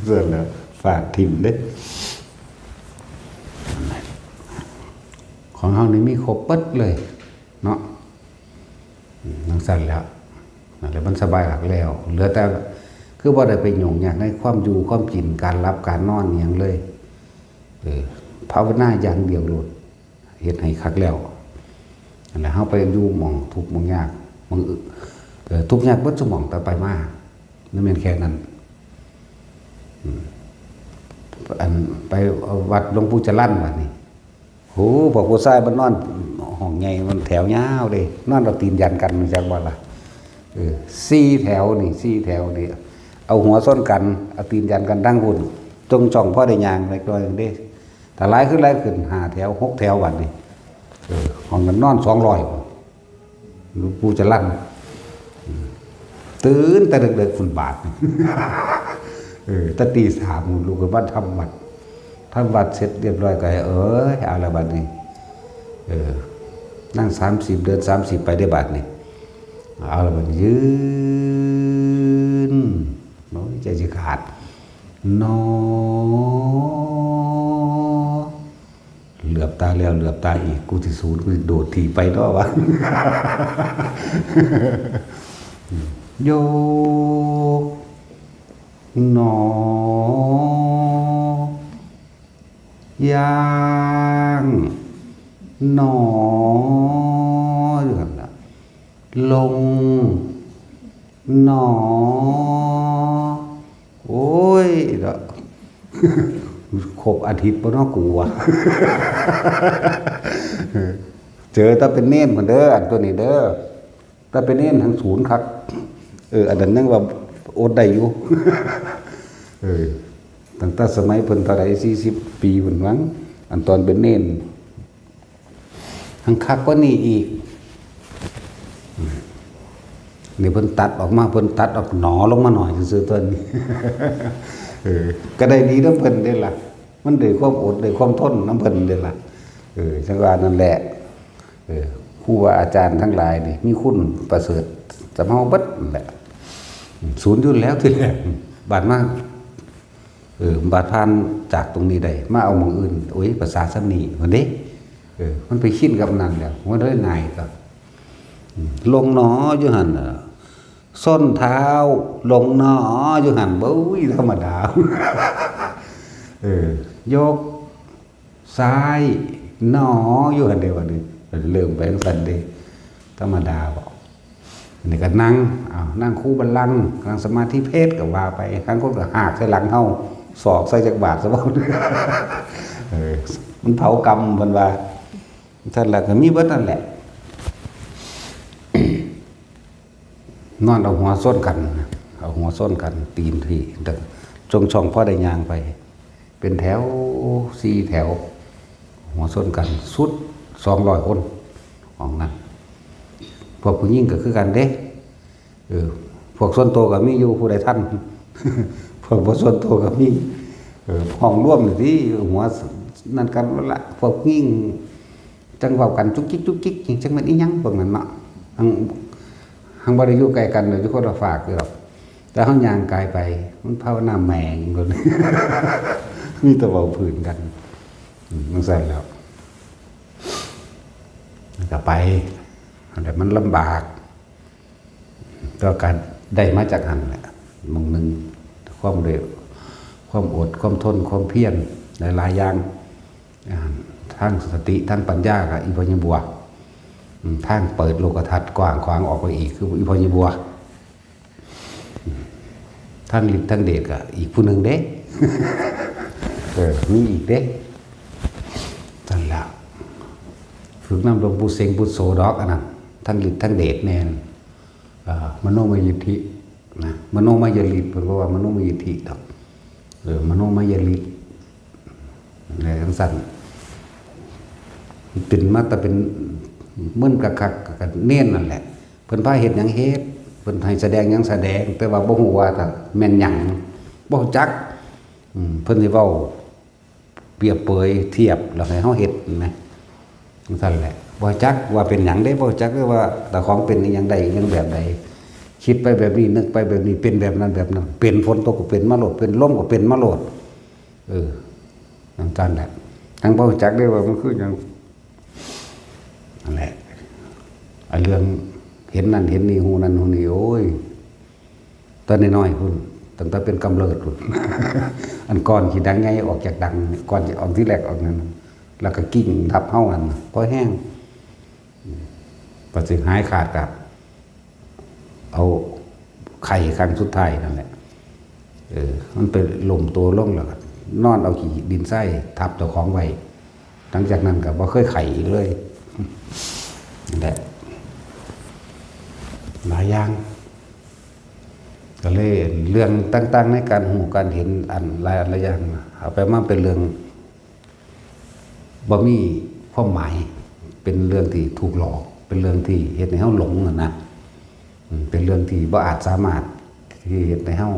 เสื้อแล้วฝากถิ่มเด้ของเฮานี่มีครบเบิดเลยเนาะนั่งสั่นแล้วนั่นแหละมันสบายหักแล้วเหลือแต่คือบ่ได้ไปหยุ่งยากในความอยู่ความกินการรับการนอนอหยังเลยภาวนาอย่างเดียวโลดเฮ็ดให้คักแล้วนั่นแหละเฮาไปอยู่หม่องทุกข์หม่องยากหม่องทุกข์ยากเบิดสมองต่อไปมานั่นแม่นแค่นั้นอันไปวัดหลวงปู่จรัญบัดนี้โหพวกผู้ชายมันนอนห้องใหญ่มันแถวยาวเด้นอนเอาตีนยันกันจังว่าล่ะ4 แถวนี่เอาหัวซ้อนกันเอาตีนยันกันดังหุ่นจงจ่องพอได้ย่างไปก่อนเด้ถ้าหลายขึ้น5 แถว 6 แถวบัดนี้ห้องนั้นนอน200หลวงปู่จรัญตื่นแต่ดึกๆฝุ่นบาทตะตี3ลูกก็บ้านทำวัดเสร็จเรียบร้อยก็เอาละบัดนี้นั่ง30เดิน30ไปได้บัดนี้เอาละบัดยืนโอ้ยใจสิขาดนอน ตาแล้วเหลือบตาอีกกูที่ศูนย์กูโดดถีไปเนาะวะ โยกหนอย่างหนออยู่กันละลงหนอโอ้ยเด้อ ครบอาทิตย์บ่เนาะกูวะ เจอถ้าเป็นเน้นเหมือนเด้ออันตัวนี้เด้อถ้าเป็นเน้นทั้งศูนย์ครับอันนั้นยังว่าอดได้อยู่ ตั้งแต่สมัยเพิ่นเท่าไหร่40 ปีเพิ่นมั้งอันตอนเป็นเน้นทั้งคักกว่านี้อีกนี่เพิ่นตัดออกมาเพิ่นตัดออกหนอลงมาหน่อยซื่อๆตัวนี้ ก็ได้ดีน้ำเพิ่นได้ล่ะมันได้ความอดได้ความทนน้ำเพิ่นได้ล่ะจังว่านั่นแหละครูว่าอาจารย์ทั้งหลายนี่มีคุณประเสริฐจะเฮาเบิดนั่นแหละศูนย์อยู่แล้วที่แรกบาดมาบาดผ่านจากตรงนี้ได้มาเอาหม้องอื่นโอ้ยภาษาซ้ำนี้ว่าเด้มันไปคิดกับนั่นแล้วมันได้ง่ายก็ลงหนออยู่หั่นน่ะส้นเท้าลงหนออยู่หั่นบ่อุ้ยธรรมดา ยกซ้ายหนออยู่หั่นเด้อว่านี่เริ่มไปสั่นเด้ธรรมดาบ่นี่ก็นั่งนั่งคู่บัลลังก์นั่งสมาธิเพศก็ว่าไปครั้งคนก็หากใส่หลังเฮาศอกใส่จักบาทซะบ่ มันเผากรรมเพิ่นว่าท่านละก็มีเบิดนั่นแหละ นอนเอาหัวส้นกันเอาหัวส้นกันตีนที่จงช่องพ่อได้ยางไปเป็นแถว4 แถวหัวส้นกันสุด200 คนของนั้นพวกผู้หญิงก็คือกันเด้พวกส่วนโตก็มีอยู่ผู้ใดท่าน พวกบ่ส่วนโตก็มีห้องร่วมนี่หัวนั่นกันละพวกผู้หญิงจังเว้ากันจุกจิกจุกจิกจังแม่นอีหยังพวกนั้นเนาะหังบ่ได้อยู่ใกล้กันเลยทุกคนฝากอยู่หรอกแต่เฮาย่างกายไปมันภาวนาแหม่งโดน มีแต่เว้าพื้นกันมันซั่นแล้วก็ไปแต่มันลำบากก็การได้มาจากหันแหละมองหนึ่งความเร็วความอดความทนความเพียรหลายๆอย่างทั้งสติทั้งปัญญากับอิพยบัวทางเปิดโลกทัศน์กว้างขวางออกไปอีกคืออิพยบัวทั้งฤทธิ์ทั้งเดชกับอีกผู้หนึ่งเด้ มีอีกเด้นั่นแหละฝึกน้ำหลวงปู่เสงพุทโสดอกอันนั้นทั้งฤทธิ์ทั้งเดชแน่นมโนมยิทธินะมโนมยฤทธิ์เพราะว่ามโนมยิทธิดอกมโนมยฤทธิ์ในทั้งสั้นเป็นมาแต่เป็นเหมือนกับเน้นนั่นแหละเพิ่นพาเฮ็ดหยังเฮ็ดเพิ่นให้แสดงหยังแสดงแต่ว่าบ่ฮู้ว่าถ้าแม่นหยังบ่รู้จักเพิ่นสิเว้าเปรียบเปยเทียบแล้วให้เฮาเฮ็ดนะจังซั่นแหละบ่จักว่าเป็นหยังได้บ่จักว่าแต่ของเป็นอีหยังใดอีหยังแบบใดคิดไปแบบนี้นึกไปแบบนี้เป็นแบบนั้นแบบนั้นเป็นฝนตกก็เป็นมาโลดเป็นลมก็เป็นมาโลดจังซั่นแหละทั้งบ่จักได้ว่ามันคือหยังนั่นแหละเรื่องเห็นนั่นเห็นนี่หูนั่นหูนี่โอ้ยตอนน้อยๆพุ่นตั้งแต่เป็นกำเนิดพุ่น อันก่อนที่ดังไงออกจากดังก่อนจะออกที่แรกออกนั้นแล้วก็กิ้งทับเฮาอันพอแห้งประสิหายขาดกับเอาไข่ครั้งสุดท้ายนั่นแหละมันไปหล่มตัวลงแล้วนอนเอาขี้ดินไส้ทับเจ้าของไว้หลังจากนั้นก็บ่เคยไข่อีกเลยนั่นแหละหลายอย่างก็เลยเรื่องต่างๆในการหูการเห็นอันหลายอย่างเอาไปมาเป็นเรื่องบ่มีความหมายเป็นเรื่องที่ถูกหลอกเป็นเรื่องที่เฮ็ดให้เฮาหลงนะเป็นเรื่องที่บ่อาจสามารถที่เฮ็ดให้เฮา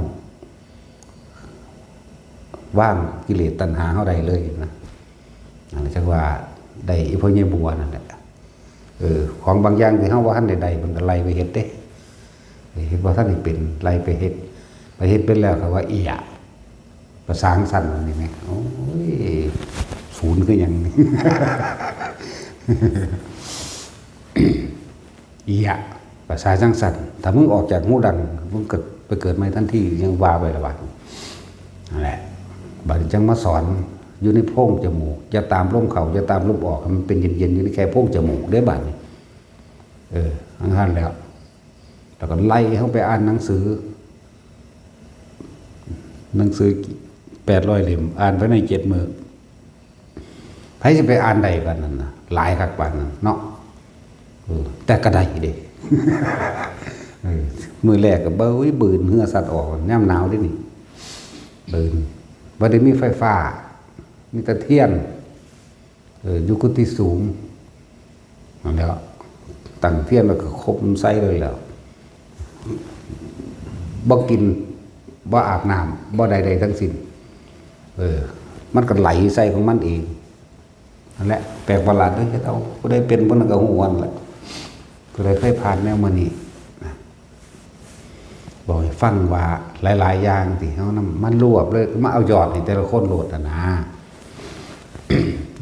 ว่างกิเลสตัณหาเฮาได้เลยนะนั่นจังว่าได้อีพ่อใหญ่บัวนั่นแหละของบางอย่างที่เฮาว่าทันได้มันก็ไล่ไปเฮ็ดเด้เฮ็ดบ่ทันได้เป็นไล่ไปเฮ็ดเป็นแล้วก็ว่าอีหยะประสานสั่นนี่แหมโอ้ย ศูนย์คืออย่างนี้ อีอะภาษาจังสันถ้ามึงออกจากหูดังมึงเกิดไปเกิดไม่ทันที่ยังว่าไปละบาดนั่นแหละบาดจังมาสอนอยู่ในโพรงจมูกอย่าตามลมเข้าอย่าตามลมออกมันเป็นเย็นๆอยู่ในแค่โพรงจมูกได้บาดอันนั้นแล้วก็ไล่เข้าไปอ่านหนังสือ800 เล่มอ่านไปใน7 มื้อใครจะไปอ่านได้กันนั่นนะหลายคักปานนั้นเนาะแต่ก็ได้เด้ มือแรกก็เบ้ยบืนเหือสัตว์ออกย่ำหนาวดินี่บืนบ่ได้มีไฟฟ้ามีแต่เทียนอยู่กุฏิสูงนั่นแล้วตั้งเทียนแล้วก็คบใส่เลยแล้วบ่กินบ่อาบน้ำบ่ใดๆทั้งสิ้นมันก็ไหลใส่ของมันเองนั่นแหละแปลกประหลาดเลยเอาก็ได้เป็นบ่นั่นก็ฮู้วันแหละก็เลยเคยผ่านแนวมื้อนี้บอกให้ฟังว่าหลายๆอย่างที่เฮานำมันรวบเลยมาเอายอดให้แต่ละคนโหลดนะ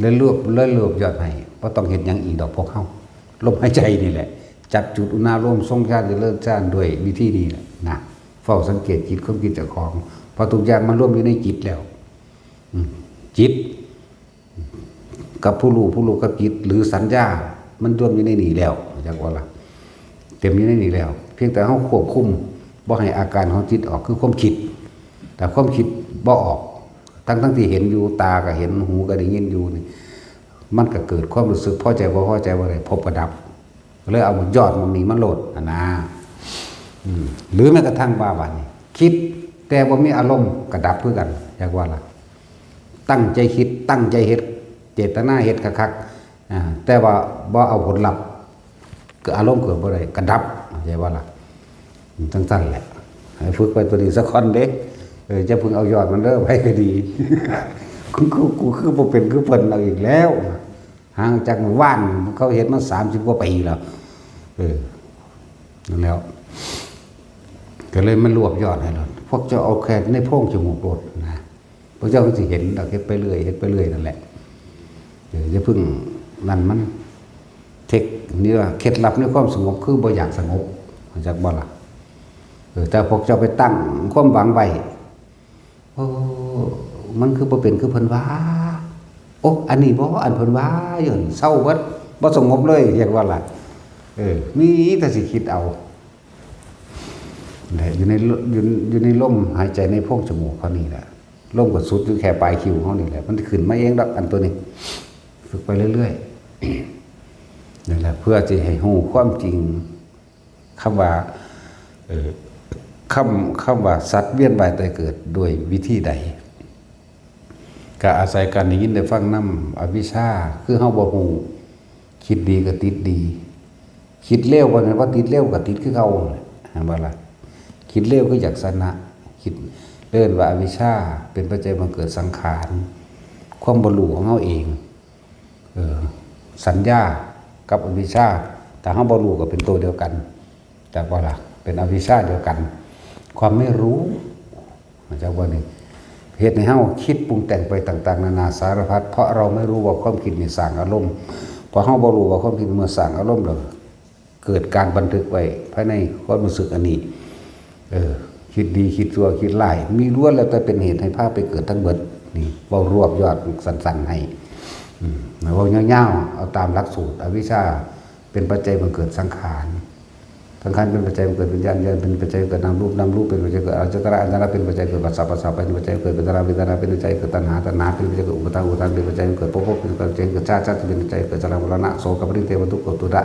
เลยรวบยอดให้บ่ต้องเฮ็ดหยังอีกดอกพวกเฮาลมหายใจนี่แหละจับจุดอุณาโลมทรงชาติเจริญชาติด้วยวิธีนี้แหละนะเฝ้าสังเกตจิตความคิดเจ้าของพอทุกอย่างมันรวมอยู่ในจิตแล้วจิตกับผู้รู้กับจิตหรือสัญญามันรวมอยู่ในนี้แล้วจักว่าล่ะเต็มอยู่ในนี้แล้วเพียงแต่เฮาควบคุมบ่ให้อาการของจิตออกคือความคิดแต่ความคิดบ่ออกทั้งที่เห็นอยู่ตาก็เห็นหูก็ได้ยินอยู่นี่มันก็เกิดความรู้สึกพอใจบ่พอใจบ่ได้พบกระดับเลยเอายอดมันนี้มันโหลดนะหรือแม้กระทั่งว่าบัดนี้คิดแต่บ่มีอารมณ์กระดับคือกันอยากว่าล่ะตั้งใจคิดตั้งใจเฮ็ดเจตนาเฮ็ดคักๆแต่ว่าบ่เอาผลลัพธ์ก็อารมณ์เกิดบ่ได้กระดับอยากว่าล่ะสั้นๆแหละให้ฝึกไปตัวนี้สักคนเด้จะพึงเอายอดมันเด้อไว้ก็ดี กูคือบ่เป็นคือเพิ่นเอาอีกแล้วห่างจากว่านเขาเฮ็ดมา30 กว่าปีแล้วนั่นแล้วก็เลยมันรวบยอดให้เราพวกเจ้าเอาแค่ในโพรงจมูกโลดนะพวกเจ้าก็สิเห็นดอกเฮ็ดไปเรื่อยนั่นแหละจะพึ่งนั่นมันเทคนี่ว่าเคล็ดลับในความสงบคือบ่อยากสงบจากบ่ล่ะแต่พวกเจ้าไปตั้งความหวังไว้มันคือบ่เป็นคือเพิ่นว่าอันนี้บ่อันเพิ่นว่าอยู่เศร้าเบิดบ่สงบเลยเรียกว่าล่ะมีแต่สิคิดเอาอยู่ในลมหายใจในโพรงจมูกเขานี่แหละลมก็สุดอยู่แค่ปลายคิ้วเขานี่แหละมันขึ้นมาเองดอกอันตัวนี้ฝึกไปเรื่อยๆนี่แหละเพื่อจะให้รู้ความจริงคำว่าคำว่าสัตว์เวียนว่ายตายเกิดโดยวิธีใดก็อาศัยการได้ยินได้ฟังนำอวิชชาคือเฮาบ่ฮู้คิดดีก็ติดดีคิดเลวว่าติดเลวก็ติดคือเก่าเห็นบ่ล่ะคิดเลวคืออยากสนะคิดเลื่อนว่าอวิชชาเป็นปัจจัยบังเกิดสังขารความบ่รู้ของเฮาเองสัญญากับอวิชชาแต่เฮาบ่รู้ก็เป็นตัวเดียวกันแต่บ่ล่ะเป็นอวิชชาเดียวกันความไม่รู้มันจะว่านี่เหตุในเฮาคิดปรุงแต่งไปต่างๆนานาสารพัดเพราะเราไม่รู้ว่าความคิดนี่สร้างอารมณ์พอเฮาบ่รู้ว่าความคิดเมื่อสร้างอารมณ์แล้วเกิดการบันทึกไว้ภายในความรู้สึกอันนี้คิดดีคิดชั่วคิดร้ายมีล้วนแล้วแต่เป็นเหตุให้พาไปเกิดทั้งเบิดนี่เว้ารวบยอดสั้นๆให้เว้ายาวๆเอาตามหลักสูตรอวิชชาเป็นปัจจัยบังเกิดสังขารสังขารเป็นปัจจัยเกิดวิญญาณเป็นปัจจัยเกิดนามรูปเป็นปัจจัยเกิดอายตนะเป็นปัจจัยเกิดปัสสาวะเป็นปัจจัยเกิดเวทนาเป็นปัจจัยเกิดตัณหาเป็นปัจจัยเกิดอุปทานเป็นปัจจัยเกิดภพเป็นปัจจัยเกิดชาติเป็นปัจจัยเกิดชรามรณะโสกปริเทวทุกขตุระ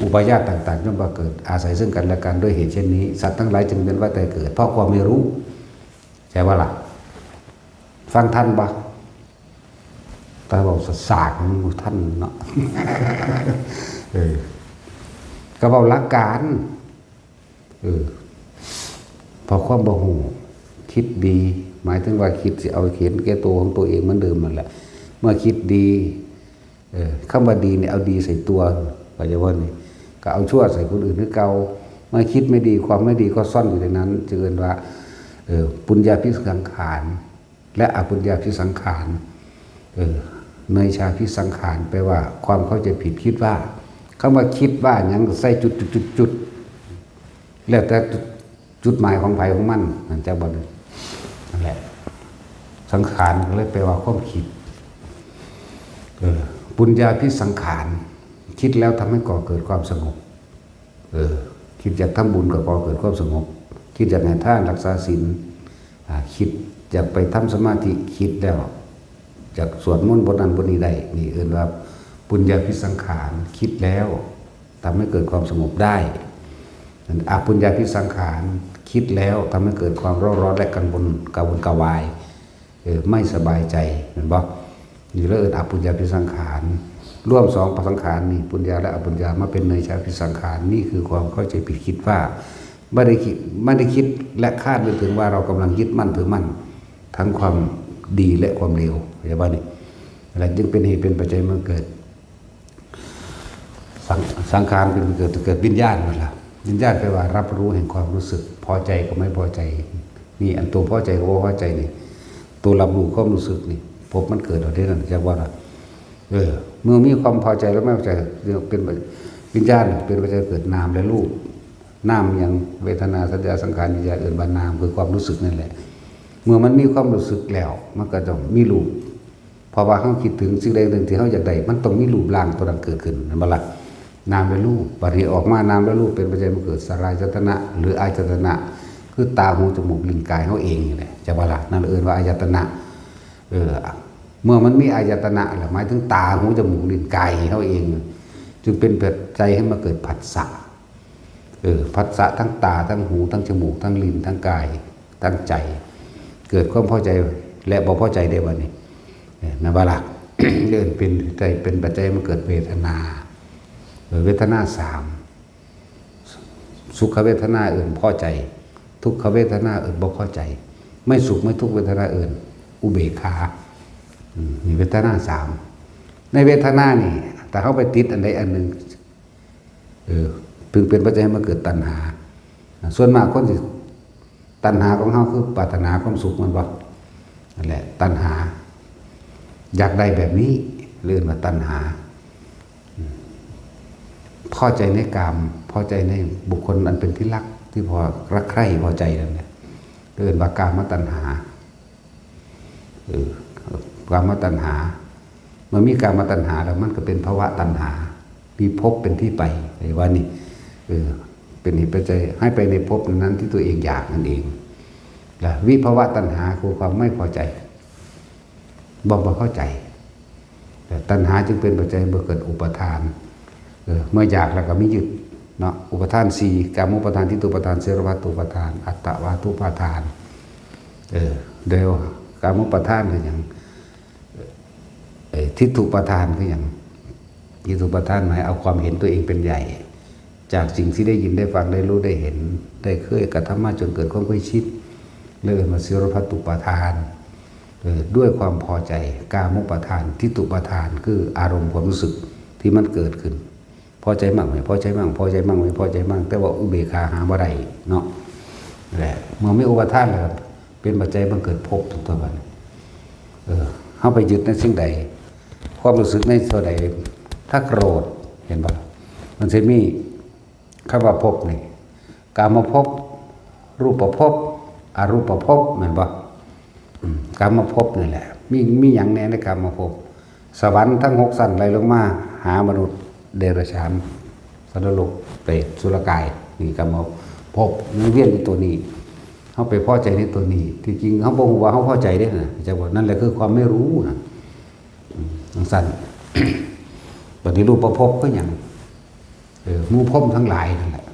อุปาญาตต่างๆย่อมมาเกิดอาศัยซึ่งกันและกันด้วยเหตุเช่นนี้สัตว์ทั้งหลายจึงเป็นว่าแต่เกิดเพราะความไม่รู้ใช่ว่าล่ะฟังท่านบ่ตาบอกสากท่านเนาะก็บอกหลักการพอความบ่ฮู้คิดดีหมายถึงว่าคิดสิเอาเขียนแก่ตัวของตัวเองเหมือนเดิมนั่นแหละเมื่อคิดดีคำว่าดีเนี่ยเอาดีใส่ตัวปัจจุบันนี่ก็เอาชั่วใส่คนอื่นคือเก่าเมื่อคิดไม่ดีความไม่ดีก็ซ่อนอยู่ในนั้นจึงเรียกว่าปุญญาภิสังขารและอปุญญาภิสังขาร เนยชาพิสังขารแปลว่าความเข้าใจผิดคิดว่าคำว่าคิดว่าอย่างใส่จุดแล้วแต่จุดหมายของไผของมันนั่นจะบ่นั่นแหละสังขารก็เลยแปลว่าความคิดปุญญาพิสังขารคิดแล้วทำให้ก่อเกิดความสงบคิดอยากทำบุญก็ก่อเกิดความสงบคิดอยากให้ทานรักษาศีลคิดอยากไปทำสมาธิคิดแล้วจากสวดมนต์บทนั้นบทนี้ได้นี่เอิ้นว่าปุญญาพิสังขารคิดแล้วทำให้เกิดความสงบได้อปุญญาพิสังขารคิดแล้วทำให้เกิดความร้อนและกังวลกวายไม่สบายใจเห็นบ่นี่แล้วเอิ้นอปุญญาพิสังขารร่วมสองสังขารนี่ปุญญาและอปุญญามาเป็นเนยชาพิสังขารนี่คือความเข้าใจผิดคิดว่าไม่ได้คิดและคาดถึงว่าเรากำลังยึดมั่นถือมั่นทั้งความดีและความเลวใช่ป่ะนี่อะไรจึงเป็นเหตุเป็นปัจจัยเมื่อเกิดสังขารเป็นเกิดวิญญาณนั่นแหละวิญญาณแปลว่ารับรู้แห่งความรู้สึกพอใจกับไม่พอใจนี่อันตัวพอใจกับไม่พอใจนี่ตัวรับรู้ความรู้สึกนี่พบมันเกิดเอาได้นั่นจะว่าเมื่อมีความพอใจแล้วไม่พอใจเป็นวิญญาณเป็นปัจจัยเกิดนามและรูปนามอย่างเวทนาสัญญาสังขารวิญญาณบานามคือความรู้สึกนั่นแหละเมื่อมันมีความรู้สึกแล้วมันก็ต้องมีรูปเพราะว่าเขาคิดถึงสิ่งใดสิ่งหนึ่งที่เขาอยากได้มันต้องมีรูปร่างตัวนั้นเกิดขึ้นนั่นบ่ล่ะนามและรูปปฏิออกมานามและรูปเป็นปัจจัยมันเกิดสลายจตนะหรืออายตนะคือตาหูจมูกลิ้นกายเขาเองนี่แหละจะบ่ล่ะนั่นเอิ้นว่าอายตนะเมื่อมันมีอายตนะแหละหมายถึงตาหูจมูกลิ้นกายเขาเองจึงเป็นปัจจัยให้มาเกิดผัสสะผัสสะทั้งตาทั้งหูทั้งจมูกทั้งลิ้นทั้งกายทั้งใจเกิดความพอใจและบ่พอใจได้บ่นี่นะบ่ล่ะ เรื่องเป็นใจเป็นปัจจัยมันเกิดเวทนาเวทนา3สุขเวทนาอื่นพอใจทุกขเวทนาอื่นบ่พอใจไม่สุขไม่ทุกขเวทนาอื่นอุเบกขานี่เวทนา3ในเวทนานี่แต่เขาไปติดอันใดอันหนึ่งถึงเป็นปัจจัยให้มันเกิดตัณหาส่วนมากคนสิตัณหาของเขาคือปรารถนาความสุขมันบ่นั่นแหละตัณหาอยากได้แบบนี้เรียกว่าตัณหาพอใจในกามพอใจในบุคคลอันเป็นที่รักที่พอรักใคร่พอใจนั่นแหละเรียกว่ากามตัณหากามตัณหาเมื่อมีกามตัณหาแล้วมันก็เป็นภาวะตัณหามีภพเป็นที่ไปไอ้ว่านี่เป็นเหตุปัจจัยให้ไปในภพนั้นที่ตัวเองอยากนั่นเองและวิภาวะตัณหาคือความไม่พอใจบ่เข้าใจแต่ตัณหาจึงเป็นปัจจัยเมื่อเกิดอุปทานเมื่ออยากแล้วก็ไม่ยึดเนาะอุปทาน4กามุปทานทิฏฐุปทานเสรวัตตุปทานอัตตวาทุปทานเดี๋ยวกามุปทานคืออย่างทิฏฐุปทานคืออย่างทิฏฐุปทานหมายเอาความเห็นตัวเองเป็นใหญ่จากสิ่งที่ได้ยินได้ฟังได้รู้ได้เห็นได้เคยกระทำมาจนเกิดความเคยชิดเรียกว่าเสรวัตตุปทานด้วยความพอใจกามุปทานทิฏฐุปทานคืออารมณ์ความรู้สึกที่มันเกิดขึ้นพอใจมั่งไม่พอใจมั่งพอใจมั่งไม่พอใจมั่งแต่ว่าอุเบกขาหาบ่ได้เนาะแหละเมื่อไม่อุปทานแล้วเป็นปัจจัยบังเกิดภพตัวมันเข้าไปยึดในสิ่งใดความรู้สึกในส่วนใดถ้าโกรธเห็นป่ะมันจะมีคำว่าภพนี่กามภพรูปภพอรูปภพเหมือนป่ะกามภพนี่แหละมีอย่างแน่ในกามภพสวรรค์ทั้ง6ชั้นไหลลงมาหามนุษย์เดรัจฉานสัตว์โลกเปรตสุรกายนี่กามภพนั่นเวียนในตัวนี้เขาไปพอใจในตัวนี้ที่จริงเขาบอกว่าเขาพอใจได้นะจะบอกนั่นแหละคือความไม่รู้นะสั้น ปฏิรูปประพบก็อย่างมูพรมทั้งหลายนั่นแหละ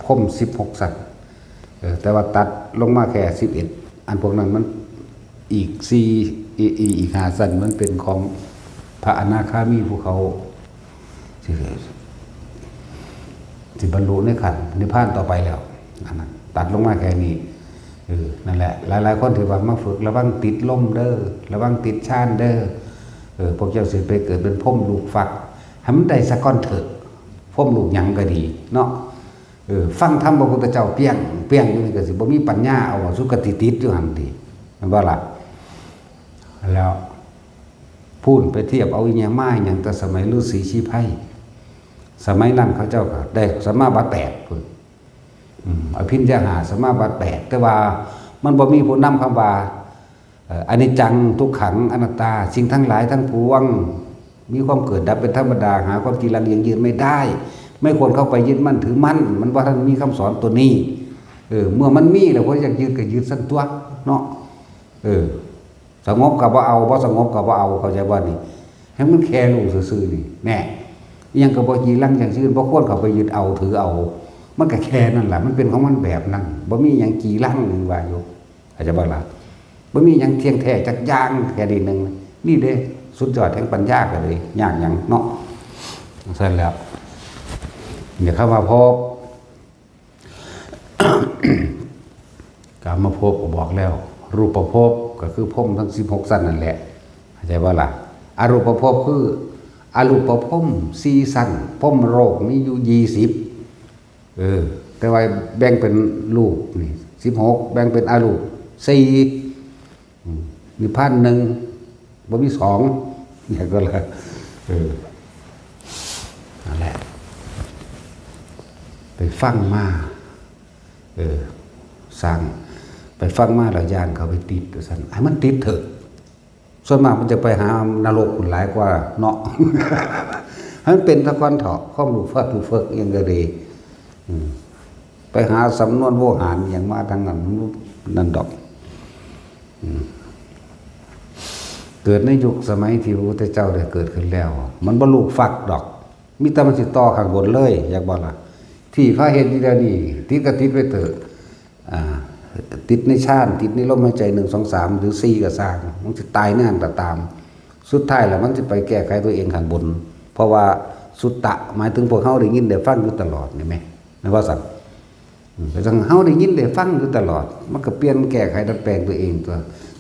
พรม16 สัตว์แต่ว่าตัดลงมาแค่11อันพวกนั้นมันอีกอีก5 สัตว์มันเป็นของพระอนาคามีผู้เขาที่บรรลุในขันธ์นิพพานต่อไปแล้วนั่นตัดลงมาแค่นี้นั่นแหละหลายๆคนที่ว่ามาฝึกระวังติดล่มเด้อระวังติดชานเด้อพวกเจ้าสิไปเกิดเป็นพ่มลูกฟักให้มันได้สักก้อนเถอะพ่มลูกหยังก็ดีเนาะฟังธรรมพระพุทธเจ้าเปี้ยงอยู่นี่ก็สิบ่มีปัญญาเอาสุคติติดอยู่หั่นติมันบ่ล่ะแล้ว พูดไปเทียบเอาอย่างไม้อย่างแต่สมัยฤาษีชีไพรสมัยนั้นเขาเจ้าก็ได้สมาบัติ8พุ่นอภิญญาหาสมาบัติ8แต่ว่ามันบ่มีผู้นำคำว่าอนิจจังทุกขังอนัตตาสิ่งทั้งหลายทั้งปวงมีความเกิดดับเป็นธรรมดาหาความจีรังยั่งยืนไม่ได้ไม่ควรเข้าไปยึดมั่นถือมั่นมันว่าท่านมีคำสอนตัวนี้เมื่อมันมีแล้วพออยากยึดก็ยึดสักตัวเนาะสงบกับว่าเอาบ่สงบกับว่าเอาเข้าใจว่านี่ให้มันแค่รู้ซื่อๆนี่แน่ยังกับบ่จีรังยั่งยืนบ่ควรเข้าไปยึดเอาถือเอามันก็แค่นั่นแหละมันเป็นของมันแบบนั้นบ่มีหยังจีรังนึงว่าอยู่เข้าใจบ่ล่ะบ่มีหยังเที่ยงแท้จักอย่างแค่นี้นึงนี่เด้สุดยอดแห่งปัญญาก็เลยยากหยังเนาะเสร็จแล้วเดี๋ยวเข้ามาพบ กามภพก็บอกแล้วรูปภพก็คือภพทั้ง16สั้นนั่นแหละเข้าใจว่าล่ะอรูปภพคืออรูปภพ4สั้นภพโรคมีอยู่20แต่ว่าแบ่งเป็นรูปนี่16แบ่งเป็นอรูป4นิพพาน1บ่มี2เนี่ยก็เลยนั่นแหละไปฟังมาสร้างไปฟังมาแล้วย่านเขาไปติดสั่นให้มันติดเถอะส่วนมากมันจะไปหานรกคนหลายกว่าเนาะ ให้มันเป็นตะกอนเถาะข้อมรูฟักรูเฟิกยังก็ดีไปหาสำนวนโวหารอย่างมาทางนั้นนั่นดอกเกิดในยุคสมัยที่พระพุทธเจ้าได้เกิดขึ้นแล้วมันบรรลุฟักดอกมีแต่มันสิต่อข้างบนเลยอยากบอกล่ะที่พระเห็นที่เดียวนี้ติดก็ติดไว้เถอะติดในชาติติดในลมหายใจ1 2 3หรือ4ก็สร้างมันจะตายเนื่องแต่ตามสุดท้ายแล้วมันจะไปแก้ไขตัวเองข้างบนเพราะว่าสุตตะหมายถึงพวกเฮาได้ยินได้ฟังอยู่ตลอดนี่แม่นว่าสัตว์แต่ทางเฮาได้ยินได้ฟังอยู่ตลอดมันก็เปลี่ยนแก้ไขดัดแปลงตัวเองตัว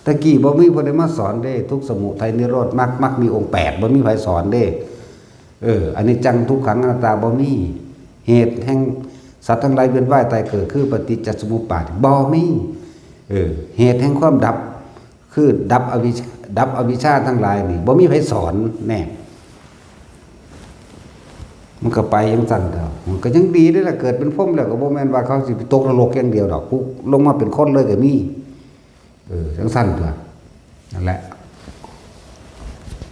ตะกี้บ่มีผู้ใดมาสอนเด้ทุกสมุทัยนิโรธมรรคมีองค์8บ่มีไผสอนเด้อันนี้จังทุกขังอนัตตาบ่มีเหตุแห่งสัตว์ทั้งหลายเวียนว่ายตายเกิดคือปฏิจจสมุปบาทบ่มีเหตุแห่งความดับคือดับอวิชชาทั้งหลายนี่บ่มีไผสอนแน่มันก็ไปยังสั่นเด้อมันก็ยังดีได้ล่ะเกิดเป็นพรหมแล้วก็บ่แม่นว่าเขาสิไปตกนรกอย่างเดียวดอกผู้ลงมาเป็นคนเลยก็มีจังสั่นเด้อนั่นแหละ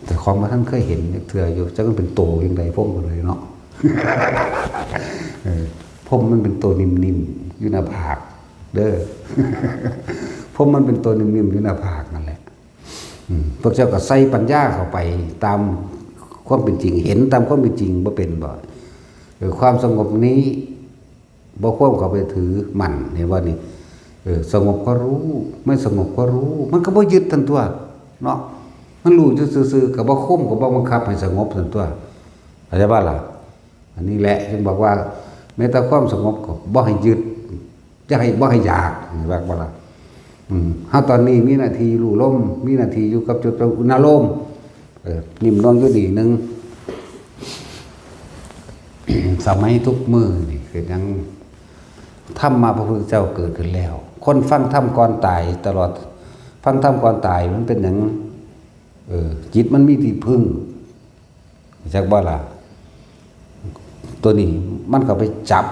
แต่ของมาท่านเคยเห็นเทื่ออยู่จังมันเป็นโตจังไดพรหมกันเลยเนาะ พรหมมันเป็นตัวนิ่มๆอยู่หน้าผากเด้อ พรหมมันเป็นตัวนิ่มๆอยู่หน้าผากนั่นแหละพวกเจ้าก็ใส่ปัญญาเข้าไปตามความเป็นจริงเห็นตามความเป็นจริงบ่เป็นบ่ความสงบนี้บ่ควบเข้าไปถือมั่นเห็นว่านี่สงบก็รู้ไม่สงบก็รู้มันก็บ่ยึดทันตัวเนาะมันรู้อยู่ซื่อๆก็บ่ข่มก็บ่บังคับให้สงบทันตัวเข้าใจบ่ล่ะอันนี้แหละจึงบอกว่าแม้แต่ความสงบก็บ่ให้ยึดจะให้บ่ให้อยากว่าบ่ล่ะเฮาตอนนี้มีหน้าที่รู้ลมมีหน้าที่อยู่กับจุดอุณหภูมินิ่มนวลอยู่ดีนึง สมัยทุกมื้อนี่คือยังธรรมมาพระพุทธเจ้าเกิดขึ้นแล้วคนฟังธรรมก่อนตายตลอดฟังธรรมก่อนตายมันเป็นหยังจิตมันมีที่พึ่งจักบ่ล่ะตัวนี้มันก็ไปจับ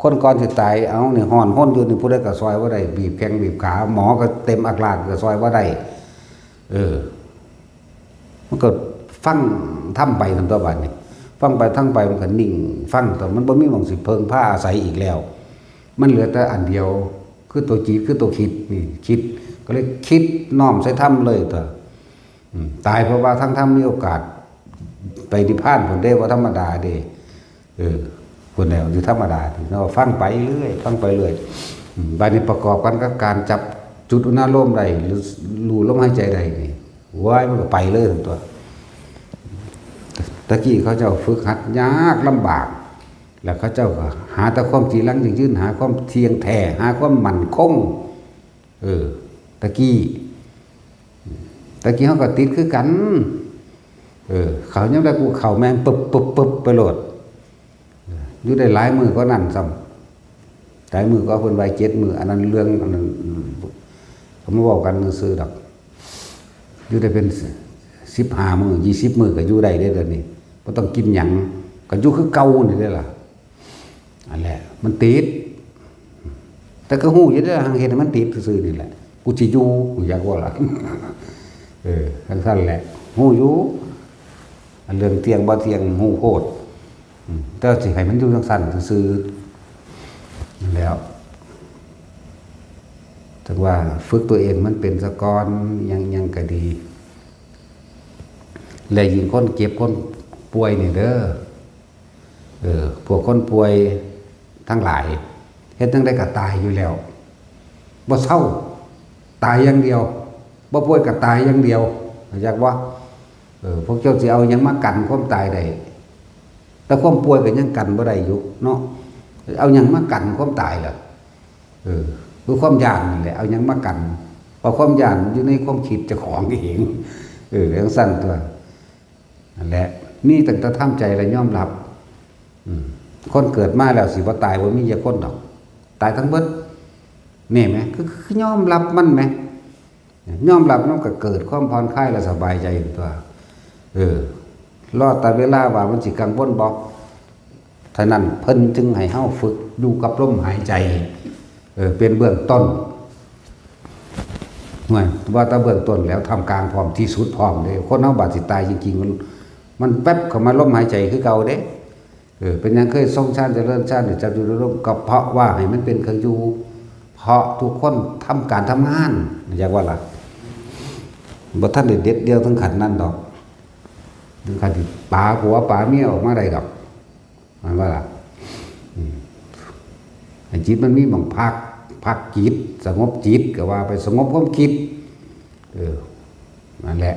คนก่อนสิตายเอานี่ฮ้อนห้นอยู่นี่ผู้ใดก็ซอยบ่ได้บีบแข้งบีบขาหมอก็เต็มอักลากก็ซอยบ่ได้มันก็ฟังทำไปทำตัวบัดนี่ฟังไปทั้งไปมันก็นิ่งฟังแต่มันบ่มีหม่องสิเพิงผ้าอาศัยอีกแล้วมันเหลือแต่อันเดียวคือตัวจิตคือตัวคิดนี่คิดก็เลยคิดน้อมใส่ธรรมเลยตัวตายเพราะว่าทั้งธรรมมีโอกาสไปนิพพานผลได้ว่าธรรมดาเด้คนแนวอยู่ธรรมดาเราฟังไปเรื่อยฟังไปเรื่อยบานี้ประกอบกันกับการจับจุดอุณหภูมิใดหรือรู้ลมหายใจใดนี่ว้ายมันก็ไปเลยทั้งตัวตะกี้เขาเจ้าฝึกหัดยากลำบากแล้วเขาเจ้าก็หาแต่ความจีรังยั่งยืนหาความเที่ยงแท้หาความมั่นคงตะกี้เขาก็ติดคือกันเขายังได้กูเข่าแมงปึ๊บไปโหลดอยู่ได้หลายมือก็นั่นซ้ำหลายมือก็เพิ่นไว้7 มืออันนั้นเรื่องอันนั้นเขามาบอกกันซื่อดอกอยู่ได้เป็น 15 มื้อ20 มื้อก็อยู่ได้เด้อเดี๋ยวนี้บ่ต้องกินหยังก็อยู่คือเก่านี่เด้อล่ะอันแหละมันติดแต่ก็ฮู้อยู่เด้อหังเฮ็ดให้มันติดซื่อๆนี่แหละกูสิอยู่กูอยากว่าล่ะจังซั่นแหละฮู้อยู่อันเรื่องเที่ยงบ่เที่ยงฮู้โพดแต่สิให้มันอยู่จังซั่นซื่อๆนั่นแล้วถึงว่าฝึกตัวเองมันเป็นสะกอนยังก็ดีแล้วยิ่งคนเจ็บคนป่วยนี่เด้อพวกคนป่วยทั้งหลายเฮ็ดจังได๋ก็ตายอยู่แล้วบ่เศร้าตายอย่างเดียวบ่ป่วยก็ตายอย่างเดียวอยากว่าพวกเจ้าสิเอาหยังมากันความตายได้แต่ความป่วยก็ยังกันบ่ได้อยู่เนาะเอาหยังมากันความตายล่ะคือความย่านนี่แหละเอาหยังมากันเพราะความย่านอยู่ในความคิดเจ้าของเองจังซั่นตัวนั่นแหละมีตั้งแต่ทำใจและยอมรับคนเกิดมาแล้วสิบ่ตายบ่มีจักคนดอกตายทั้งเบิดนี่แหมคือยอมรับมันแหมยอมรับมันก็เกิดความผ่อนคลายและสบายใจตัวรอแต่เวลาว่ามันสิกังวลบ่ฉะนั้นเพิ่นจึงให้เฮาฝึกอยู่กับลมหายใจเป็นเบื้องต้นว่าแต่เบื้องต้นแล้วทำกลางพร้อมที่สุดพร้อมเด้คนเฮาบาดสิตายจริงๆมันแป๊บเข้ามาลมหายใจคือเก่าเด้เป็นยังเคยทรงชาติเจริญชาติจับอยู่ในลมก็เพราะว่าให้มันเป็นเครื่องอยู่เพราะทุกคนทำการทำงานอยากว่าล่ะบ่ทันได้เด็ดเดียวถึงขันนั้นดอกถึงขันที่ป๋าผัวป๋าเมียออกมาได้ดอกมันว่าล่ะจิตมันมีหม่องพักจิตสงบจิตก็ว่าไปสงบความคิดนั่นแหละ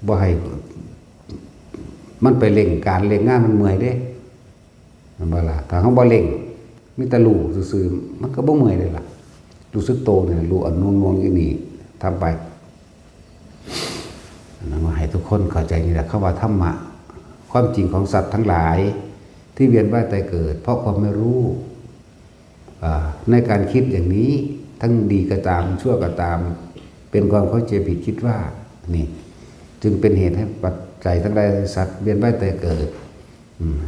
บ่ให้มันไปเล่งการเล่งงานมันเมื่อยเด้มันบ่ล่ะถ้าเฮาบ่เล่งมีแต่รู้ซื่อๆมันก็บ่เมื่อยเลยล่ะรู้สึกโตเนี่ยรู้อันนวงๆอยู่นี่ทำไปนั่นว่าให้ทุกคนเข้าใจนี่แหละคำว่าธรรมะความจริงของสัตว์ทั้งหลายที่เวียนว่ายตายเกิดเพราะความไม่รู้ในการคิดอย่างนี้ทั้งดีก็ตามชั่วก็ตามเป็นความเข้าใจผิดคิดว่านี่จึงเป็นเหตุให้ปัจจัยทั้งหลายสัตว์เวียนว่ายตายเกิด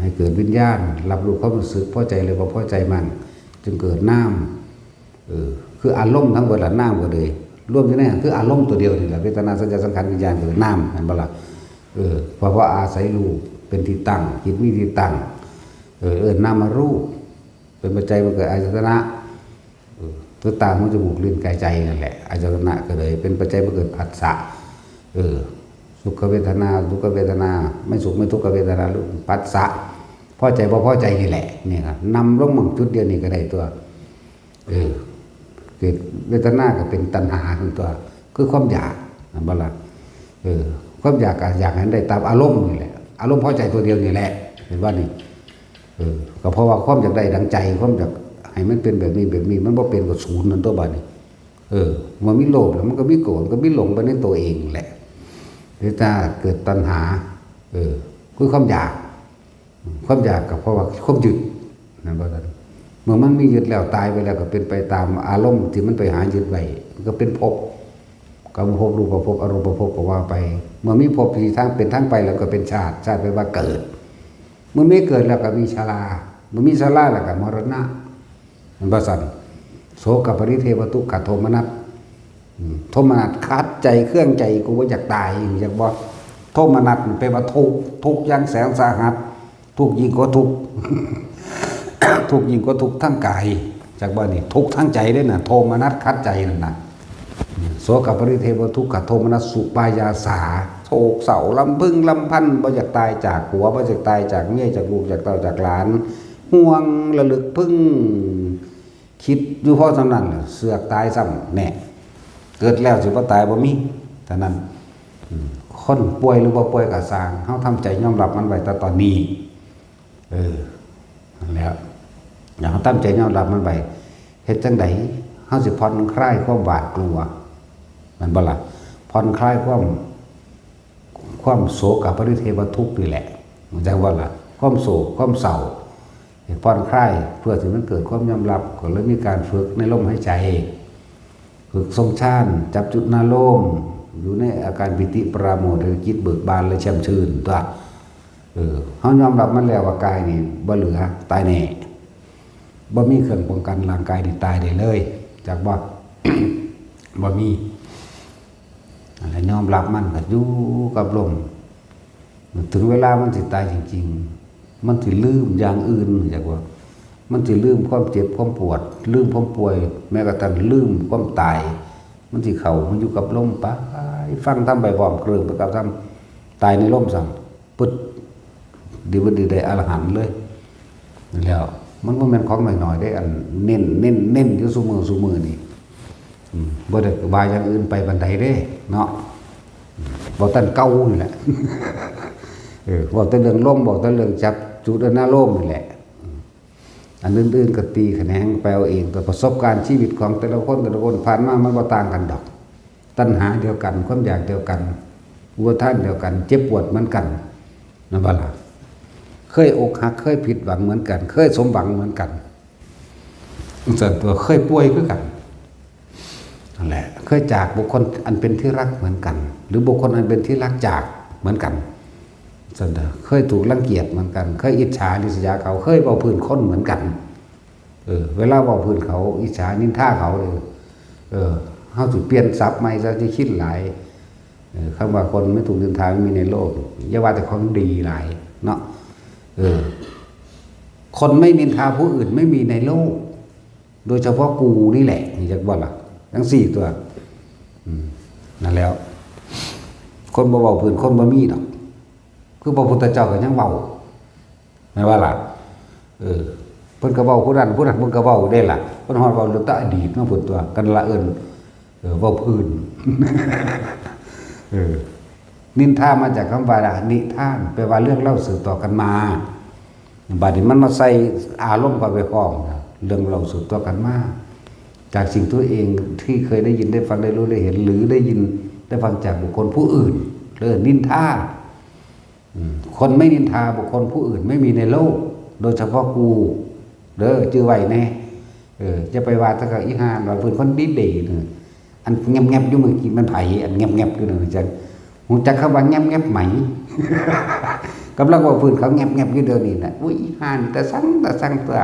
ให้เกิดวิญญาณรับรู้ความรู้สึกพอใจหรือบ่พอใจมันจึงเกิดน้ำคืออารมณ์ทั้งหมดละน้ำก็เลยรวมอยู่ในนั้นคืออารมณ์ตัวเดียวนี่แหละเวทนาสัญญาสังขารวิญญาณคือน้ำเห็นบ่ล่ะเพราะว่าอาศัยรูปเป็นที่ตั้งจิตมีที่ตั้งนามารูปเป็นปัจจัยมันเกิดอายตนะตัวตาหูจมูกลิ้นกายใจนั่นแหละอายตนะก็เลยเป็นปัจจัยมันเกิดผัสสะสุขเวทนาทุกขเวทนาไม่สุขไม่ทุกขเวทนาผัสสะพอใจบ่พอใจนี่แหละนี่ครับนำลงมั่งจุดเดียวนี่ก็ได้ตัวเกิดเวทนาก็เป็นตัณหาของตัวคือความอยากบ่ล่ะความอยากอยากให้ได้ตามอารมณ์นี่แหละอารมณ์พอใจตัวเดียวนี่แหละเห็นว่านี่ก็เพราะว่าความอยากได้ดังใจความอยากให้มันเป็นแบบนี้มันบ่เป็นกับศูนย์นั่นตัวบัดนี้มันมีโลภแล้วมันก็มีโกรธก็มีหลงไปในตัวเองแหละหรือถ้าเกิดตัณหาคือความอยากกับเพราะว่าความยึดนั่นบ่ซั่นเมื่อมันมียึดแล้วตายไปแล้วก็เป็นไปตามอารมณ์ที่มันไปหายึดไว้ก็เป็นภพกรรมภพรูปภพอรูปภพก็ว่าไปเมื่อมีภพที่ทั้งเป็นทั้งไปแล้วก็เป็นชาติแปลว่าเกิดเมื่อไม่เกิดแล้วก็มีชราเมื่อมีชราแล้วก็มรณะมันบ่ซั่นโสกปริเทวทุกขโทมนัสโทมนัสคัดใจเครื่องใจกูว่าอยากตายอยากบ่โทมนัสแปลว่าทุกข์อย่างแสนสาหัสทุกข์ยิ่งกว่าทุกข์ ทุกข์ยิ่งกว่าทุกข์ทั้งกายจากบ่นี่ทุกข์ทั้งใจด้วยน่ะโทมนัสคัดใจนั่นน่ะโสกปริเทวทุกขโทมนัสสุปายาสาโศกเศร้าลำพึงลำพันบ่อยากตายจากผัวบ่อยากตายจากเมียจากลูกจากเต้าจากหลานห่วงระลึกพึ่งคิดอยู่เพราะฉะนั้นเสือกตายซ้ำแน่เกิดแล้วสิบ่ตายบ่มีฉะนั้นคนป่วยหรือบ่ป่วยก็สร้างเฮาทำใจยอมรับมันไว้แต่ตอนนี้นั่นแหละอย่าเฮาตั้งใจยอมรับมันไว้เฮ็ดจังได๋เฮาสิผ่อนคลายความหวาดกลัวมันบ่ล่ะผ่อนคลายความโศกปริเทวทุกข์นี่แหละมันจังว่าล่ะความโศกความเศร้าผ่อนคลายเพื่อที่มันเกิดความยอมรับก็เลยมีการฝึกในลมหายใจฝึกทรงฌานจับจุดนาโลม อยู่ในอาการปิติปราโมทย์จิตเบิกบานและแช่มชื่นตัวเฮายอมรับมันแล้วว่ากายนี่บ่เหลือตายแน่บ่มีเครื่องป้องกันร่างกายนี่ตายได้เลยจากบ่ บ่มีอะไรยอมรับมันก็อยู่กับลมถึงเวลามันสิตายจริงๆมันสิลืมอย่างอื่นจากว่ามันสิลืมความเจ็บความปวดลืมความป่วยแม้กระทั่งลืมความตายมันสิเข้ามันอยู่กับลมไปฟังทำใบพร้อมเครื่องไปกับทำตายในลมสั่งปึ๊ดดีบ่ดีได้อรหันต์เลยแล้วมันบ่แม่นของน้อยๆได้อันเน้นอยู่ซุมื้อนี่บ่ได้บายอย่างอื่นไปบันไดเด้เนาะบ่ตันเก่านี่แหละบ่แต่เรื่องลมบ่แต่เรื่องจับจุดอารมณ์นี่แหละอันอื่นๆก็ตีแขนงไปเอาเองแต่ประสบการณ์ชีวิตของแต่ละคนผ่านมามันบ่ต่างกันดอกตัณหาเดียวกันความอยากเดียวกันอุปทานเดียวกันเจ็บปวดเหมือนกันนั่นบ่ล่ะเคยอกหักเคยผิดหวังเหมือนกันเคยสมหวังเหมือนกันส่วนตัวเคยป่วยคือกันนั่นแหละเคยจากบุคคลอันเป็นที่รักเหมือนกัน หรือบุคคลอันเป็นที่รักจากเหมือนกันส่วนตัวเคยถูกรังเกียจเหมือนกันเคยอิจฉาริษยาเขาเคยเว้าพื้นคนเหมือนกันเวลาเว้าพื้นเขาอิจฉานินทาเขาเลยเฮาสิเปลี่ยนศัพท์ใหม่ซะสิคิดหลายคำว่าคนไม่ถูกนินทาไม่มีในโลกอย่าว่าแต่ของดีหลายเนาะคนไม่นินทาผู้อื่นไม่มีในโลกโดยเฉพาะกูนี่แหละนี่จักบ่ล่ะทั้ง4ตัวนั่นแล้วคนบ่เว้าพื้นคนบ่มีดอกคือพระพุทธเจ้าก็ยังเว้าแม่ว่าล่ะเพิ่นก็เว้าผู้นั้นเพิ่นก็เว้าได้ล่ะเพิ่นฮอดเว้าเรื่องอดีตเนาะพุ่นตัวกันละเอิ้นเว้าพื้น นินทามาจากคำว่านิทานแปลว่าเรื่องเล่าสืบต่อกันมาบัดนี้มันมาใส่อารมณ์เข้าไปพร้อมเรื่องเล่าสืบต่อกันมาจากสิ่งตัวเองที่เคยได้ยินได้ฟังได้รู้ได้เห็นหรือได้ยินได้ฟังจากบุคคลผู้อื่นนินทาคนไม่นินทาบุคคลผู้อื่นไม่มีในโลกโดยเฉพาะกูจื้อไว้แน่จะไปว่าถ้าก็อีห่าว่าเพิ่นคนดีอันแงบๆอยู่เมื่อกี้มันไผอันแงบๆอยู่นั่นจังฮู้จักคำว่าแงบๆไหม กำลังว่าเพิ่นเขาแงบๆอยู่เดี๋ยวนี้น่ะอุ้ยอีห่าแต่สั่งตัว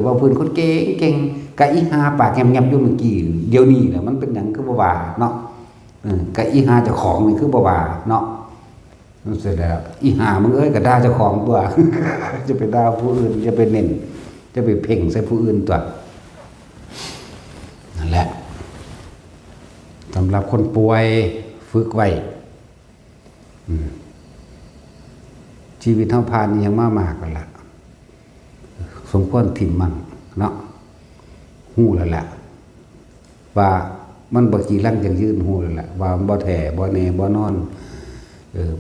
ว่าเพิ่นคนเก่งกะอีห่าปากแงบๆอยู่เมื่อกี้เดี๋ยวนี้น่ะมันเป็นหยังคือบ่ว่าเนาะกะอีห่าเจ้าของนี่คือบ่ว่าเนาะเสร็จแล้วอีห่ามึงเอ้ยก็ด่าเจ้าของตัว จะไปด่าผู้อื่นจะไปเน้นจะไปเพ่งใส่ผู้อื่นตัวนั่นแหละสำหรับคนป่วยฝึกไว้ชีวิตเท่าพานยังมากกันละสมควรถิ่มมันเนาะหู้แล้วแหละว่ามันบ่กี่ลังจังยืนหู้แล้วแหละว่าบ่แท้บ่แน่บ่นอน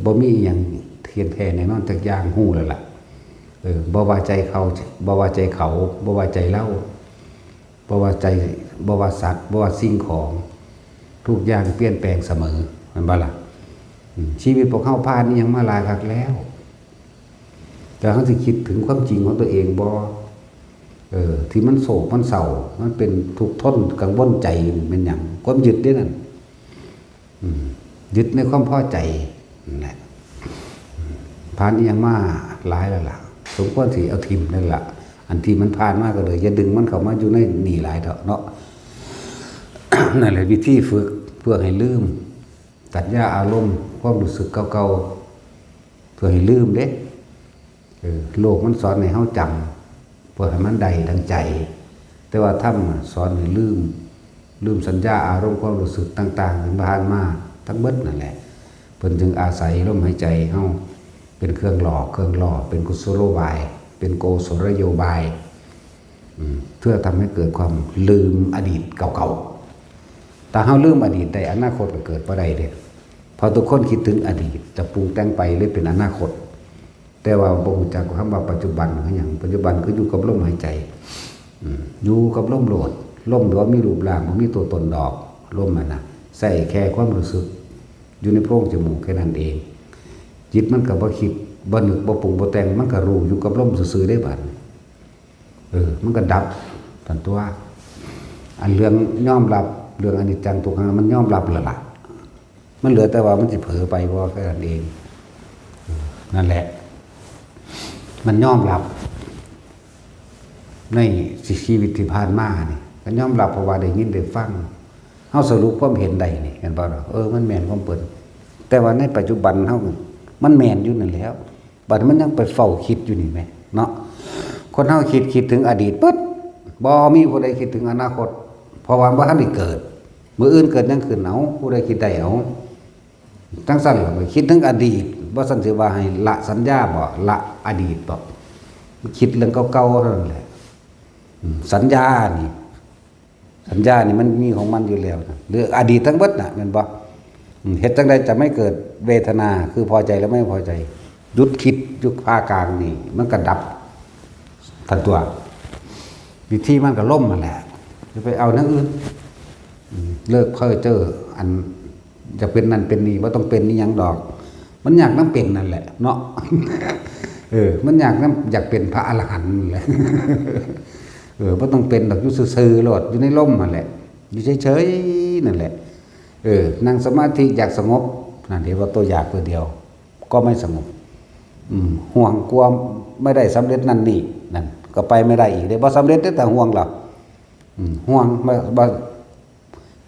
บ่มีอย่างเทียนแท้แน่นอนจักอย่างหู้แล้วล่ะบ่ว่าใจเขาบ่ว่าใจเขาบ่ว่าใจเล่าบ่ว่าใจบ่ว่าสัตว์บ่ว่าสิ่งของทุกอย่างเปลี่ยนแปลงเสมอมันบ่ล่ะชีวิตพวกเฮาผ่านนี่ยังมาหลายครั้งแล้วแต่เฮาสิคิดถึงความจริงของตัวเองบ่ที่มันโศกมันเศร้ามันเป็นทุกข์ทนกังวลใจเป็นหยังความยึดเด้นั่นยึดในความพอใจนั่นแหละผ่านนี่ยังมาหลายแล้วล่ะสมควรสิเอาทิ่มนั่นล่ะอันที่มันผ่านมาก็เลยอย่าดึงมันเข้ามาอยู่ในนี่หลายเถอะเนาะ นั่นแหละวิธีฝึกเพื่อให้ลืมตัดหญ้าอารมณ์ความรู้สึกเก่าๆเพื่อให้ลืมเด้โลกมันสอนให้เฮาจำเพื่อให้มันได้ดังใจแต่ว่าธรรมสอนให้ลืมสัญญาอารมณ์ความรู้สึกต่างๆที่ผ่านมาทั้งหมดนั่นแหละเพิ่นจึงอาศัยลมหายใจเฮาเป็นเครื่องหล่อเป็นกุศโลบายเป็นโกศลโยบายเพื่อทำให้เกิดความลืมอดีตเก่าๆแต่เฮาลืมอดีตได้อนาคตก็เกิดบ่ได้เด้พอทุกคนคิดถึงอดีตจะปรุงแต่งไปหรือเป็นอนาคตแต่ว่าบ่รู้จักคำว่าปัจจุบันคือหยังปัจจุบันคืออยู่กับลมหายใจอยู่กับลมโลดลมบ่มีรูปร่างบ่มีตัวตนดอกลมน่ะใส่แค่ความรู้สึกอยู่ในโพรงจมูกแค่นั้นเองจิตมันก็บ่คิดบ่นึกบ่ปรุงบ่แต่งมันก็รู้อยู่กับลมซื่อๆได้บัดมันก็ดับทันตัวอันเรื่องยอมรับเรื่องอนิจจังทุกขังมันยอมรับแล้วล่ะ มันเหลือแต่ว่ามันจะเผลอไปว่าแค่นั้นเองนั่นแหละมันยอมรับในชีวิตที่ผ่านมานี่ก็ยอมรับเพราะว่าได้ยินได้ฟังเฮาสรุปความเห็นใดนี่เห็นบ่ล่ะมันแม่นความเปิดแต่ว่าในปัจจุบันเฮามันแม่นอยู่นั่นแล้วบัดมันยังไปเฝ้าคิดอยู่นี่แหมเนาะคนเฮาคิดถึงอดีตปึ๊ดบ่มีผู้ใดคิดถึงอนาคตเพราะว่าบ่ทันได้เกิดมื้ออื่นเกิดยังขึ้นเอาผู้ใดคิดได้เอาจังซั่นล่ะคิดถึงอดีตบ่ซั่นสิว่าให้ละสัญญาบ่ละอดีตบ่คิดเรื่องเก่าๆเท่านั้นแหละสัญญานี่มันมีของมันอยู่แล้วนะหรืออดีตทั้งหมดน่ะแม่นบ่เฮ็ดจังได๋จะไม่เกิดเวทนาคือพอใจแล้วไม่พอใจหยุดคิดยุคภาคกลางนี่มันก็ดับทันตัววิธีมันก็ล่มนั่นแหละจะไปเอาอย่างอื่นเลิกเพ้อเจ้ออันจะเป็นนั่นเป็นนี่บ่ต้องเป็นนี่หยังดอก มันอยากนำเป็นนั่นแหละเนาะมันอยากเป็นพระอรหันต์นั่นแหละบ่ต้องเป็นดอกอยู่ซื่อๆโลดอยู่ในร่มนั่นแหละอยู่เฉยๆนั่นแหละนั่งสมาธิอยากสงบนั่นเดี๋ยวว่าตัวอยากตัวเดียวก็ไม่สงบห่วงกลัวไม่ได้สำเร็จนั่นนี่นั่นก็ไปไม่ได้อีกเดี๋ยวบ่สำเร็จแต่ห่วงหรอกห่วงบ่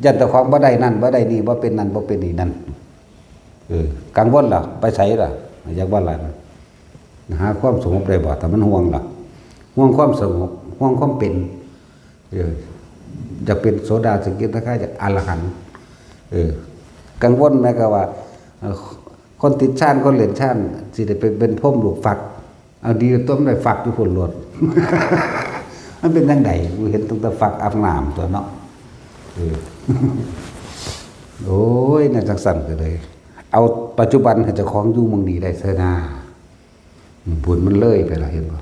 ยันแต่ของบ่ได้นั่นบ่ได้นี่บ่เป็นนั่นบ่เป็นนี่นั่นกังวลล่ะไปไสล่ะอยากว่าล่ะหาความสงบได้บ่แต่มันห่วงล่ะห่วงความสงบห่วงความเป็นจะเป็นโสดาสกิทาคาจะอรหันต์กังวลแม้ก็ว่าคนติดชาติคนเล่นชาติสิได้เป็นพรหมลูกฝักเอาดีต้มได้ฝักอยู่พุ่นโลด มันเป็นจังได๋กูเห็นตั้งแต่ฝักอาบน้ำตัวเนาะโอ้ยน่าจังสั่นก็เลยเอาปัจจุบันให้เจ้าของอยู่เมืองนี้ได้เถิดนะบุญมันเลยไปแล้วเห็นบ่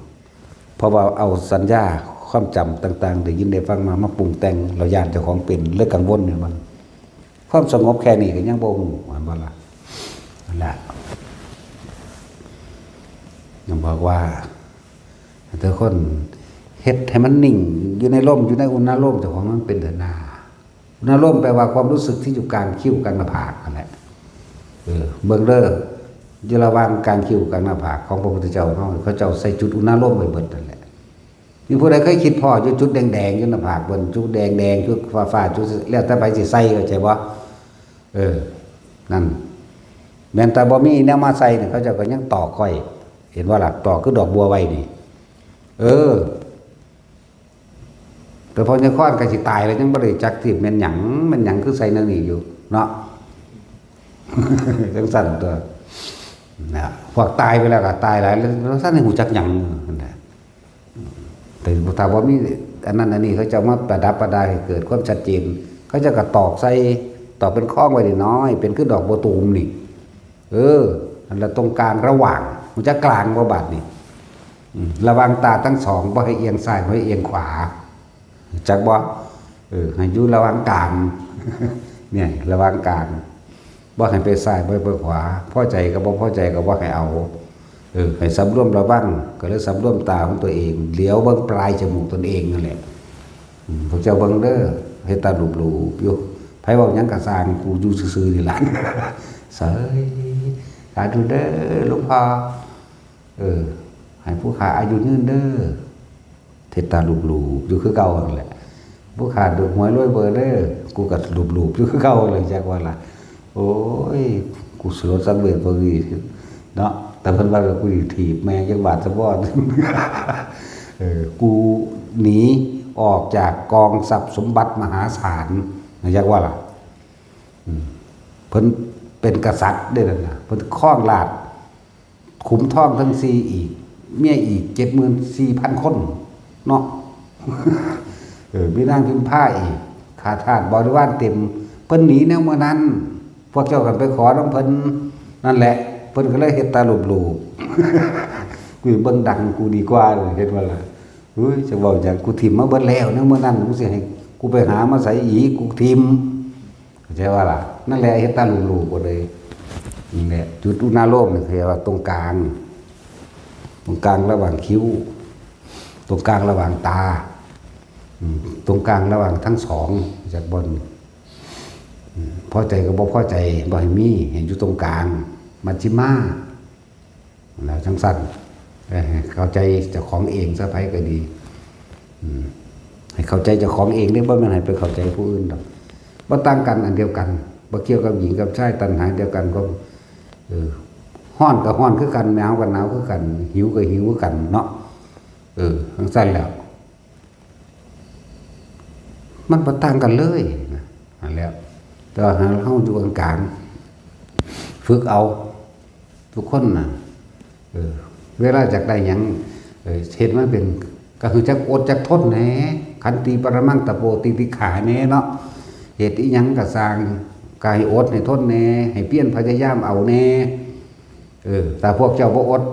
เพราะว่าเอาสัญญาความจำต่างๆได้ยินได้ฟังมาปรุงแต่งเราย่านเจ้าของเป็นเลิกกังวลเนี่ยมันความสงบแค่นี้ก็ยังบ่ฮู้ว่าบ่ล่ะนั่นแหละยังบอกว่าแต่คนเฮ็ดให้มันนิ่งอยู่ในร่มอยู่ในอุณหภูมิเจ้าของมันเป็นเดินหน้าอุณหภูมิแปลว่าความรู้สึกที่อยู่กลางคิ้วกลางหน้าผากนั่นแหละเบิ่งเด้ออยู่ระหว่างกลางคิ้วกลางหน้าผากของพระพุทธเจ้าเขาเจ้าใส่จุดอุณหภูมิไว้เบิดนั่นแหละมีผู้ใดเคยคิดพออยู่จุดแดงๆอยู่หน้าผากบนจุดแดงๆจุดฟ้าๆจุดแล้วแต่ไปสิใส่เข้าใจบ่นั่นแม้แต่บ่มีแนวมาใส่เนี่ยเขาเจ้าก็ยังต่อค่อยเห็นว่าล่ะต่อคือดอกบัวไว้นี่แต่พอจะคลอดก็สิตายแล้วยังบ่ได้จักที่แม่นหยังคือใส่นั่นนี่อยู่เนาะ จังซั่นตัวนะพวกตายไปแล้วก็ตายหลายแล้วซั่นให้ฮู้จักหยังนั่นแหละแต่ถ้าบ่มีอันนั้นอันนี้เขาจะมาประดับประดาให้เกิดความชัดเจนเขาจะก็ตอกใส่ตอกเป็นข้องไว้น้อยเป็นคือดอกบัวตูมนี่นั่นแหละตรงกลางระหว่างมันจะกลางบ่บาดนี่ระวังตาทั้งสองบ่ให้เอียงซ้ายบ่ให้เอียงขวาจักบ่ให้อยู่ระหว่างกลาง เนี่ยระหว่างกลางบ่ให้ไปซ้ายบ่ให้ไปขวาพอใจก็บ่พอใจก็บ่ให้เอาให้สำรวมระวังก็เลยสำรวมตาของตัวเองเหลียวเบิ่งปลายจมูกตนเองนั่นแหละพวกเจ้าเบิ่งเด้อให้ตาหลูบๆอยู่ไผเว้าหยังก็สร้างกูอยู่ซื่อๆนี่ล่ะ เสยสาธุเด้อหลวงพ่อให้ผู้ขาอายุยืนเด้อเทตาลูบๆอยู่คือเก่านั่นแหละผู้ขาดูหวยรวยเบอร์เด้อกูก็ลูบๆอยู่คือเก่าเลยจักว่าล่ะโอ้ยกูสลดสังเวชบ่ดีเนาะแต่เพิ่นว่ากูสิถีบแม่จักบาดซะบ่ กูหนีออกจากกองทรัพย์สมบัติมหาศาลจักว่าล่ะเพิ่นเป็นกษัตริย์ได้แล้วนะเพิ่นครองราชขุมทองทั้ง4อีกเมียอีก 74,000 คนเนาะ มีนางพิมพาอีกข้าทาสบริวารเต็มเพิ่นหนีแนวเมื่อนั้นพวกเจ้ากันไปขอนำเพิ่นนั่นแหละเพิ่นก็เลยเฮ็ดตาหลูบๆ กูเบิ่งดังกูดีกว่าเฮ็ดว่าล่ะเฮ้ยจะเว้าจังกูทิ่มมาเบิดแล้วแนวเมื่อนั้นกูสิให้กูไปหามาใส่อีกกูทิ่มเข้าใจว่าล่ะนั่นแหละเฮ็ดตาหลูบๆบ่เลยนี่แหละจุดอุณาโลมนี่คือว่าตรงกลางระหว่างคิ้วตรงกลางระหว่างตาตรงกลางระหว่างทั้งสองจากบน พอใจก็บ่พอใจบ่ให้มีเห็นอยู่ตรงกลางมัชฌิมาแล้วจังสั่นเข้าใจเจ้าของเองซะไปก็ดีให้เข้าใจเจ้าของเองได้บ่แม่นให้ไปเข้าใจผู้อื่นดอกบ่ต่างกันอันเดียวกันบ่เกี่ยวกับหญิงกับชายตัณหาเดียวกันก็ร้อนก็ร้อนคือกันหนาวก็หนาวคือกันหิวก็หิวคือกันเนาะจังซั่นแล้วมันบ่ต่างกันเลยนั่นแหละแต่ว่าเฮาอยู่กลางๆฝึกเอาทุกคนน่ะเวลาจากได้หยังเห็นมันเป็นก็คือจักอดจักทนแหน่ขันติปรมังตะโปติติขาแหน่เนาะเหตุอีหยังก็สร้างกายอดให้ทนแหน่ให้เพียรพยายามเอาแหน่แต่พวกเจ้าบ่อด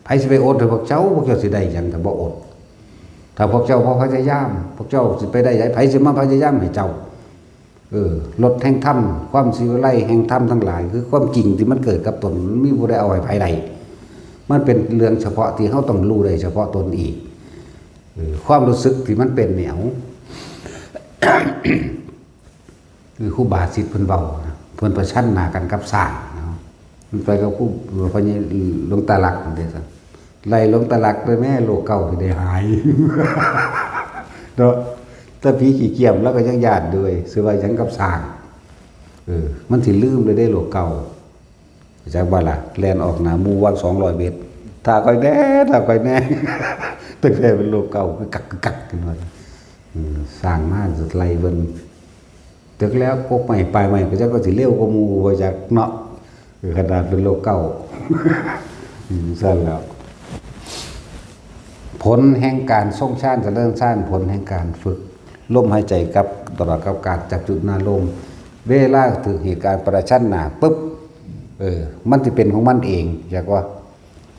ไผสิไปอดให้พวกเจ้าสิได้หยังถ้าบ่อดถ้าพวกเจ้าบ่พยายามพวกเจ้าสิไปได้ไผสิมาพยายามให้เจ้าลดแห่งธรรมความสิวิไลแห่งธรรมทั้งหลายคือความจริงที่มันเกิดกับตนมีบ่ได้เอาให้ไผใดมันเป็นเรื่องเฉพาะที่เฮาต้องรู้ได้เฉพาะตนอีกความรู้สึกที่มันเป็นเหนียว คือครูบาศิษย์เพิ่นเว้าเพิ่นประชันหน้ากันกับสร้างมันไปกับครูพญหลวงตาหลักนั่นเด้ซั่นไล่หลวงตาหลักไปแม่โลกเก่าสิได้หาย เนาะถ้าผีขี้เกียจแล้วก็ยังญาติด้วยสิว่าหยังกับสร้างมันสิลืมเลยได้โลกเก่าจากว่าล่ะแล่นออกหน้าหมู่วัน200 เมตรถ้าค่อยแน่ตั้งแต่เป็นโลกเก่าคือกักขึ้นมาสร้างมาสุดไล่เบิ่นตึกแล้วพวกใหม่ปลายใหม่ก็จะก็สิเร็วกว่าหมู่ว่าจากเนาะขนาดเป็นโลกเก่าซั่นแล้วผลแห่งการทรงชาติเจริญชาติผลแห่งการฝึกลมหายใจกับตลอดกับการจับจุดหน้าลมเวลาถึงเหตุการณ์ประชันหน้าปุ๊บมันสิเป็นของมันเองจากว่า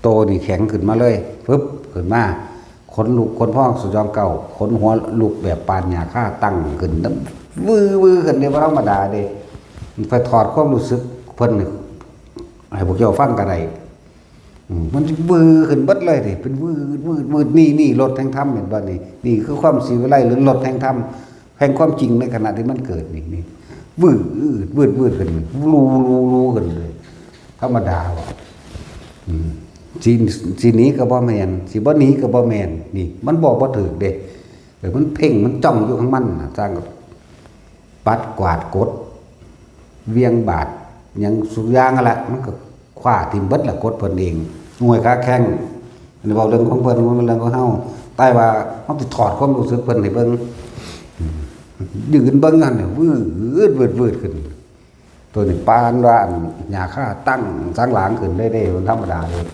โตนี่แข็งขึ้นมาเลยปึ๊บขึ้นมาขนลุกขนพองสุดยอดเก่าขนหัวลุกแบบปานหญ้าค่าตั้งขึ้นน้ำวือขึ้นเนี่ยบ่ธรรมดาเด้มันไปถอดความรู้สึกเพิ่นให้พวกเจ้าฟังก็ได้มันวือขึ้นเบิดเลยดิเป็นวืดนี่รถแห่งธรรมเห็นบ่นี่คือความสิวิไลหรือรถแห่งธรรมแห่งความจริงในขณะที่มันเกิดนี่วืดขึ้นรูขึ้นเลยธรรมดาว่ะสิหนีก็บ่แม่นสิบ่หนีก็บ่แม่นนี่มันบอกบ่ถูกเด้มันเพ่งมันจ้องอยู่ข้างมันน่ะสร้างปัดกวาดกดเวียงบาดหยังสุอย่างนั่นแหละมันก็คว้าทิ่มเบิดละกดเพิ่นเองงวยขาแข้งอันนี้เว้าเรื่องของเพิ่นมันเรื่องของเฮาแต่ว่าเฮาสิถอดความรู้สึกเพิ่นให้เบิ่งยืนเบิ่งนั่นน่ะวืดขึ้นตัวนี้ปานว่าหญ้าค่าตั้งสังหลังขึ้นได้มันธรรมดาเลย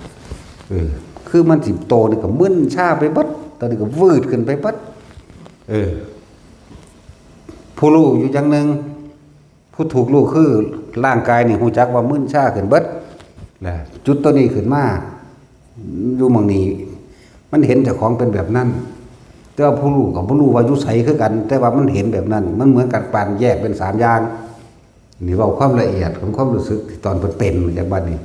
คือมันสิโตนี่ก็มึนชาไปเบิดตอนนี้ก็วืดขึ้นไปเบิดผู้รู้อยู่อย่างนึงผู้ถูกรู้คือร่างกายนี่ฮู้จักว่ามึนชาขึ้นเบิดแหละจุดตัวนี้ขึ้นมาอยู่หม้องนี้มันเห็นเจ้าของเป็นแบบนั้นแต่ว่าผู้รู้กับผู้รู้ว่าอยู่ไสคือกันแต่ว่ามันเห็นแบบนั้นมันเหมือนกันปานแยกเป็น3อย่างนี่เว้าความละเอียดของความรู้สึกที่ตอนเพิ่นเป็นจากบัดนี้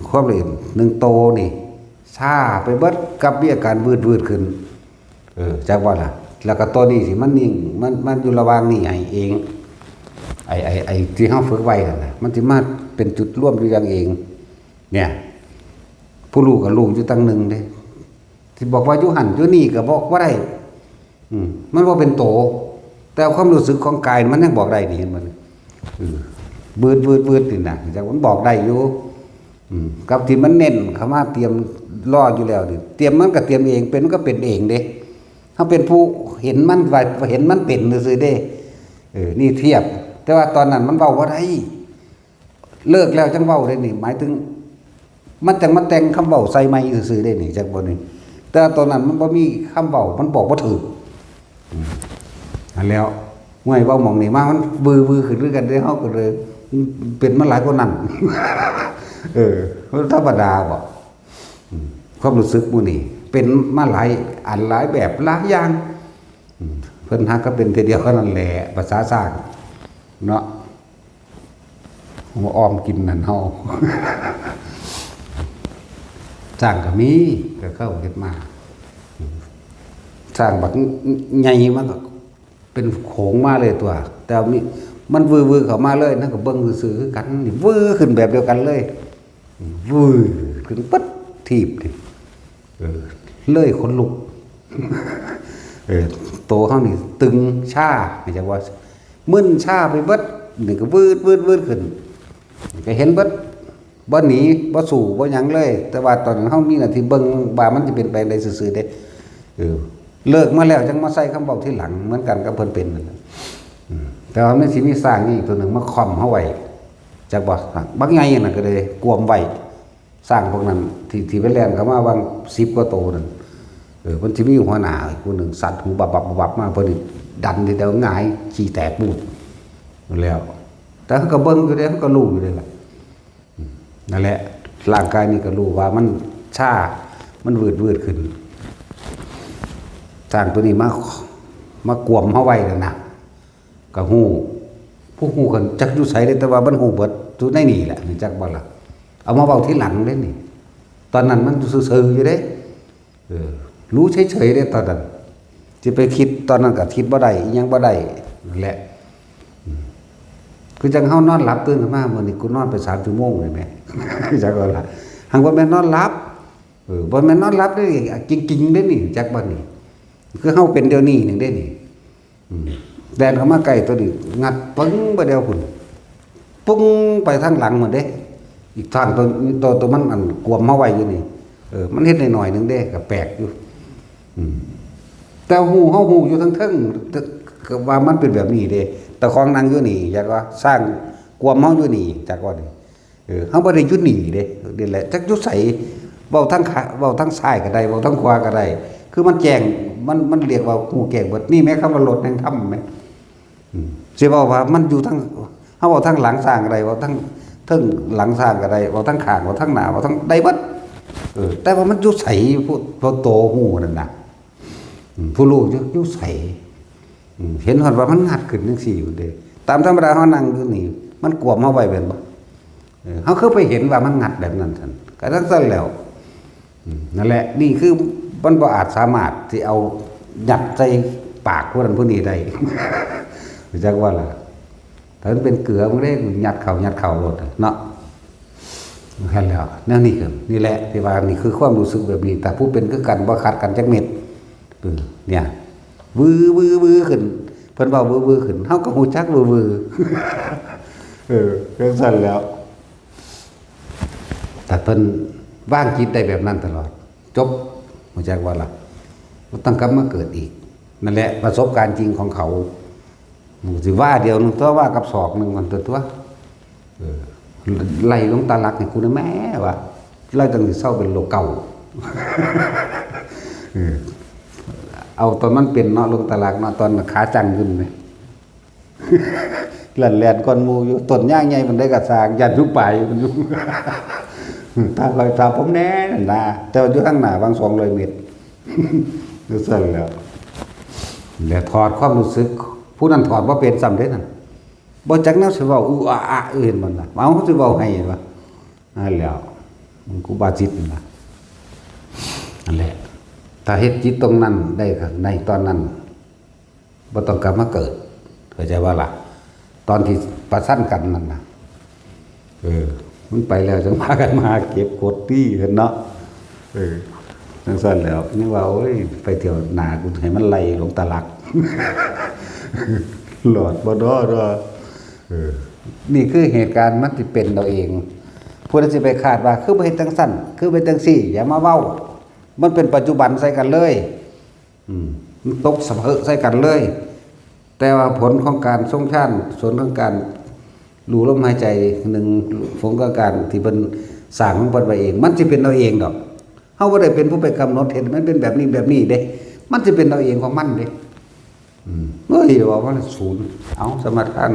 ความละเอียด1โตนี่ชาไปเบิดกับมีอาการวืดขึ้นจากว่าล่ะแล้วก็ตัวนี้สิมันนิ่งมันอยู่ระหว่างนี่ให้เองไอ้ที่เฮาฝึกไว้นั่นน่ะมันสิมาเป็นจุดร่วมอยู่อย่างเองเนี่ยผู้รู้ก็รู้อยู่ตั้งหนึ่งเด้ที่บอกว่าอยู่หั่นอยู่นี่ก็บอกบ่ได้มันบ่เป็นโตแต่ความรู้สึกของกายมันยังบอกได้นี่เห็นบ่วืดนี่น่ะจังมันบอกได้อยู่กับที่มันเน้นเข้ามาเตรียมรออยู่แล้วนี่เตรียมมันก็เตรียมเองเป็นมันก็เป็นเองเด้เฮาเป็นผู้เห็นมันว่าเห็นมันเป็นซื่อๆเด้นี่เทียบแต่ว่าตอนนั้นมันเว้าบ่ได้เลิกแล้วจังเว้าได้นี่หมายถึงมันจังมาแต่งคำเว้าใส่ไม้ซื่อๆได้นี่จักบ่นี่แต่ตอนนั้นมันบ่มีคำเว้ามันบอกบ่ถูกอันแล้วห้วยเว้าหม่องนี้มามันบื้อขึ้นคือกันเด้เฮาก็เลยเป็นมาหลายกว่านั้นมันธรรมดาบ่ความรู้สึกหมู่นี้เป็นมาหลายอันหลายแบบหลายอย่างเพิ่นฮักก็เป็นทีเดียวเท่านั้นแหละภาษาสร้างเนาะหัวอ้อมกินนั่นเฮาสร้างก็มีก็เข้าเฮ็ดมาสร้างบักใหญ่มันก็เป็นโขงมาเลยตัวแต่มี มันวือเข้ามาเลยนั่นก็เบิ่งซื่อๆคือกันนี่วือขึ้นแบบเดียวกันเลยวือขึ้นปึ๊ดถีบดิเลยขนลุกโตเฮานี่ตึงชาไม่ใช่ว่ามึนชาไปเบิดนี่ก็วืดขึ้นก็เห็นเบิดบ่หนีบ่สู้บ่หยังเลยแต่ว่าตอนนั้นเฮามีหน้าที่เบิ่งว่ามันจะเป็นไปได้ซื่อๆเด้เลิกมาแล้วจังมาใส่คำเว้าที่หลังเหมือนกันกับเพิ่นเป็นนั่นแหละแต่ว่ามันสิมีสร้างนี่ตัวหนึงมาค่อมเฮาไว้จักบ่บักใหญ่นั่นก็เลยกวมไว้สร้างพวกนั้นที่ไปแล่นเข้ามาบาง10กว่าโตนั่นมันสิมีหัวหน้าอีกผู้นึงสัตว์หูบับมาเพิ่นดันทีเดียวหงายขี้แตกปูดแล้วแต่เขาก็เบิ่งอยู่เด้เขาก็รู้อยู่เด้ล่ะนั่นแหละร่างกายนี่ก็รู้ว่ามันชามันวืดขึ้นสร้างตัวนี้มากวมเฮาไว้นั่นน่ะก็ฮู้ผู้ฮู้กันจักอยู่ไสเด้แต่ว่ามันฮู้เบิดอยู่ในนี่แหละจักบ่ล่ะเอามาเว้าทีหลังเด้นี่ตอนนั้นมันซื่อๆอยู่เด้รู้เฉยๆเด้ตอนนั้นสิไปคิดตอนนั้นก็คิดบ่ได้อีหยังบ่ได้นั่นแหละคือจังเฮานอนหลับตื่นขึ้นมามื้อนี้กูนอนไป3 ชั่วโมงเลยแม่จักว่าล่ะหังบ่แม่นนอนหลับบ่แม่นนอนหลับเด้จริงๆเด้นี่จักบ่นี่คือเฮาเป็นเดี๋ยวนี้นึงเด้นี่แดนเข้ามาใกล้ตัวนี้งัดปึ้งบ่เดียวพุ่นปุ้งไปทางหลังหมดเด้อีกทางตัวมันอันกวมมาไว้อยู่นี่มันเฮ็ดหน่อยๆนึงเด้ก็แปลกอยู่แต่ฮู้เฮาฮู้อยู่ทั้งเทิงก็ว่ามันเป็นแบบนี้เด้แต่ของนั่งอยู่นี่จักว่าสร้างกวมเฮาอยู่นี่จักว่านี่เฮาบ่ได้อยู่นี่เด้นี่แหละจักอยู่ไสเว้าทั้งขาเว้าทั้งซ้ายก็ได้เว้าทั้งขวาก็ได้คือมันแจ้งมันเรียกว่าฮู้แจ้งเบิดนี่แม้คำว่ารถแห่งธรรมแม้สิเว้าว่ามันอยู่ทั้งเฮาเว้าทั้งหลังสร้างก็ได้เว้าทั้งเทิงหลังสร้างก็ได้เว้าทั้งข้างเว้าทั้งหน้าเว้าทั้งได้เบิดแต่ว่ามันอยู่ไสผู้โตฮู้นั่นน่ะผู้รู้อยู่ไสเห็นว่ามันงัดขึ้นจังซี่อยู่เด้ตามธรรมดาเฮานั่งอยู่นี่มันกวมเฮาไว้เป็นบ่เฮาคือไปเห็นว่ามันงัดแบบนั้นซั่นก็จังซั่นแล้วนั่นแหละนี่คือมันบ่อาจสามารถที่เอายัดใส่ปากผู้นั้นผู้นี้ได้จักว่าล่ะถ้ามันเป็นเกลือมันได้ยัดเข้าโลดเนาะแค่แล้วนั่นนี่แหละที่ว่านี่คือความรู้สึกแบบนี้แต่ผู้เป็นคือกันบ่ขาดกันจักเม็ดเนี่ยวือขึ้นเพิ่นเว้าวือขึ้นเฮาก็ฮู้จักวือจังซั่นแล้วแต่เพิ่นวางจิตได้แบบนั้นตลอดจบฮู้จักว่าล่ะบ่ต้องกลับมาเกิดอีกนั่นแหละประสบการณ์จริงของเขาสิว่าเดียวนึงตัวว่ากับศอกนึงมันตัวไล่ลงตาลักให้กูนะแม่ว่ะไล่ตั้งแต่เช้าเป็นโลเก่าเอาตอนมันเป็นเนาะลงตลาดเนาะตอนขาจังขึ้นไหมแล่นก้อนมูอยู่ต้นย่างใหญ่มันได้กระสางยันทุกป่ายมันอยู่ถ้าคอยตามผมแน่นะแต่อยู่ข้างหน้าบาง200 เมตรรู้สึกแล้วถอดความรู้สึกผู้นั้นถอดว่าเป็นซ้ำเด้นั่นบ่จักแนวสิเว้าอะเห็นมันน่ะเอาสิเว้าให้ว่านั่นแล้วมันกูบาจิตนั่นล่ะนั่นแหละถ้าเฮ็ดจิตตรงนั้นได้ในตอนนั้นบ่ต้องกลับมาเกิดเข้าใจว่าล่ะตอนที่ประชันกันนั่นน่ะมันไปแล้วจังพากันมาเก็บกดตี้กันเนาะจังซั่นแล้วนี่ว่าโอ้ยไปเที่ยวหน้ากูให้มันไหลลงตะลักหลอดบ่ดอนี่คือเหตุการณ์มันสิเป็นเราเองผู้นั้นสิไปคาดว่าคือบ่เฮ็ดจังซั่นคือไปจังซี่อย่ามาเว้ามันเป็นปัจจุบันใส่กันเลยมันตกสะเพอใส่กันเลยแต่ว่าผลของการทรงชาติส่วนของการรู้ลมหายใจหนึ่งผลของการที่เป็นสร้างของเพิ่นไว้เองมันสิเป็นเราเองดอกเฮาบ่ได้เป็นผู้ไปกำหนดเห็นมันเป็นแบบนี้เด้มันสิเป็นเราเองของมันเด้เฮ้ยว่ามันศูนย์เอาสมถาน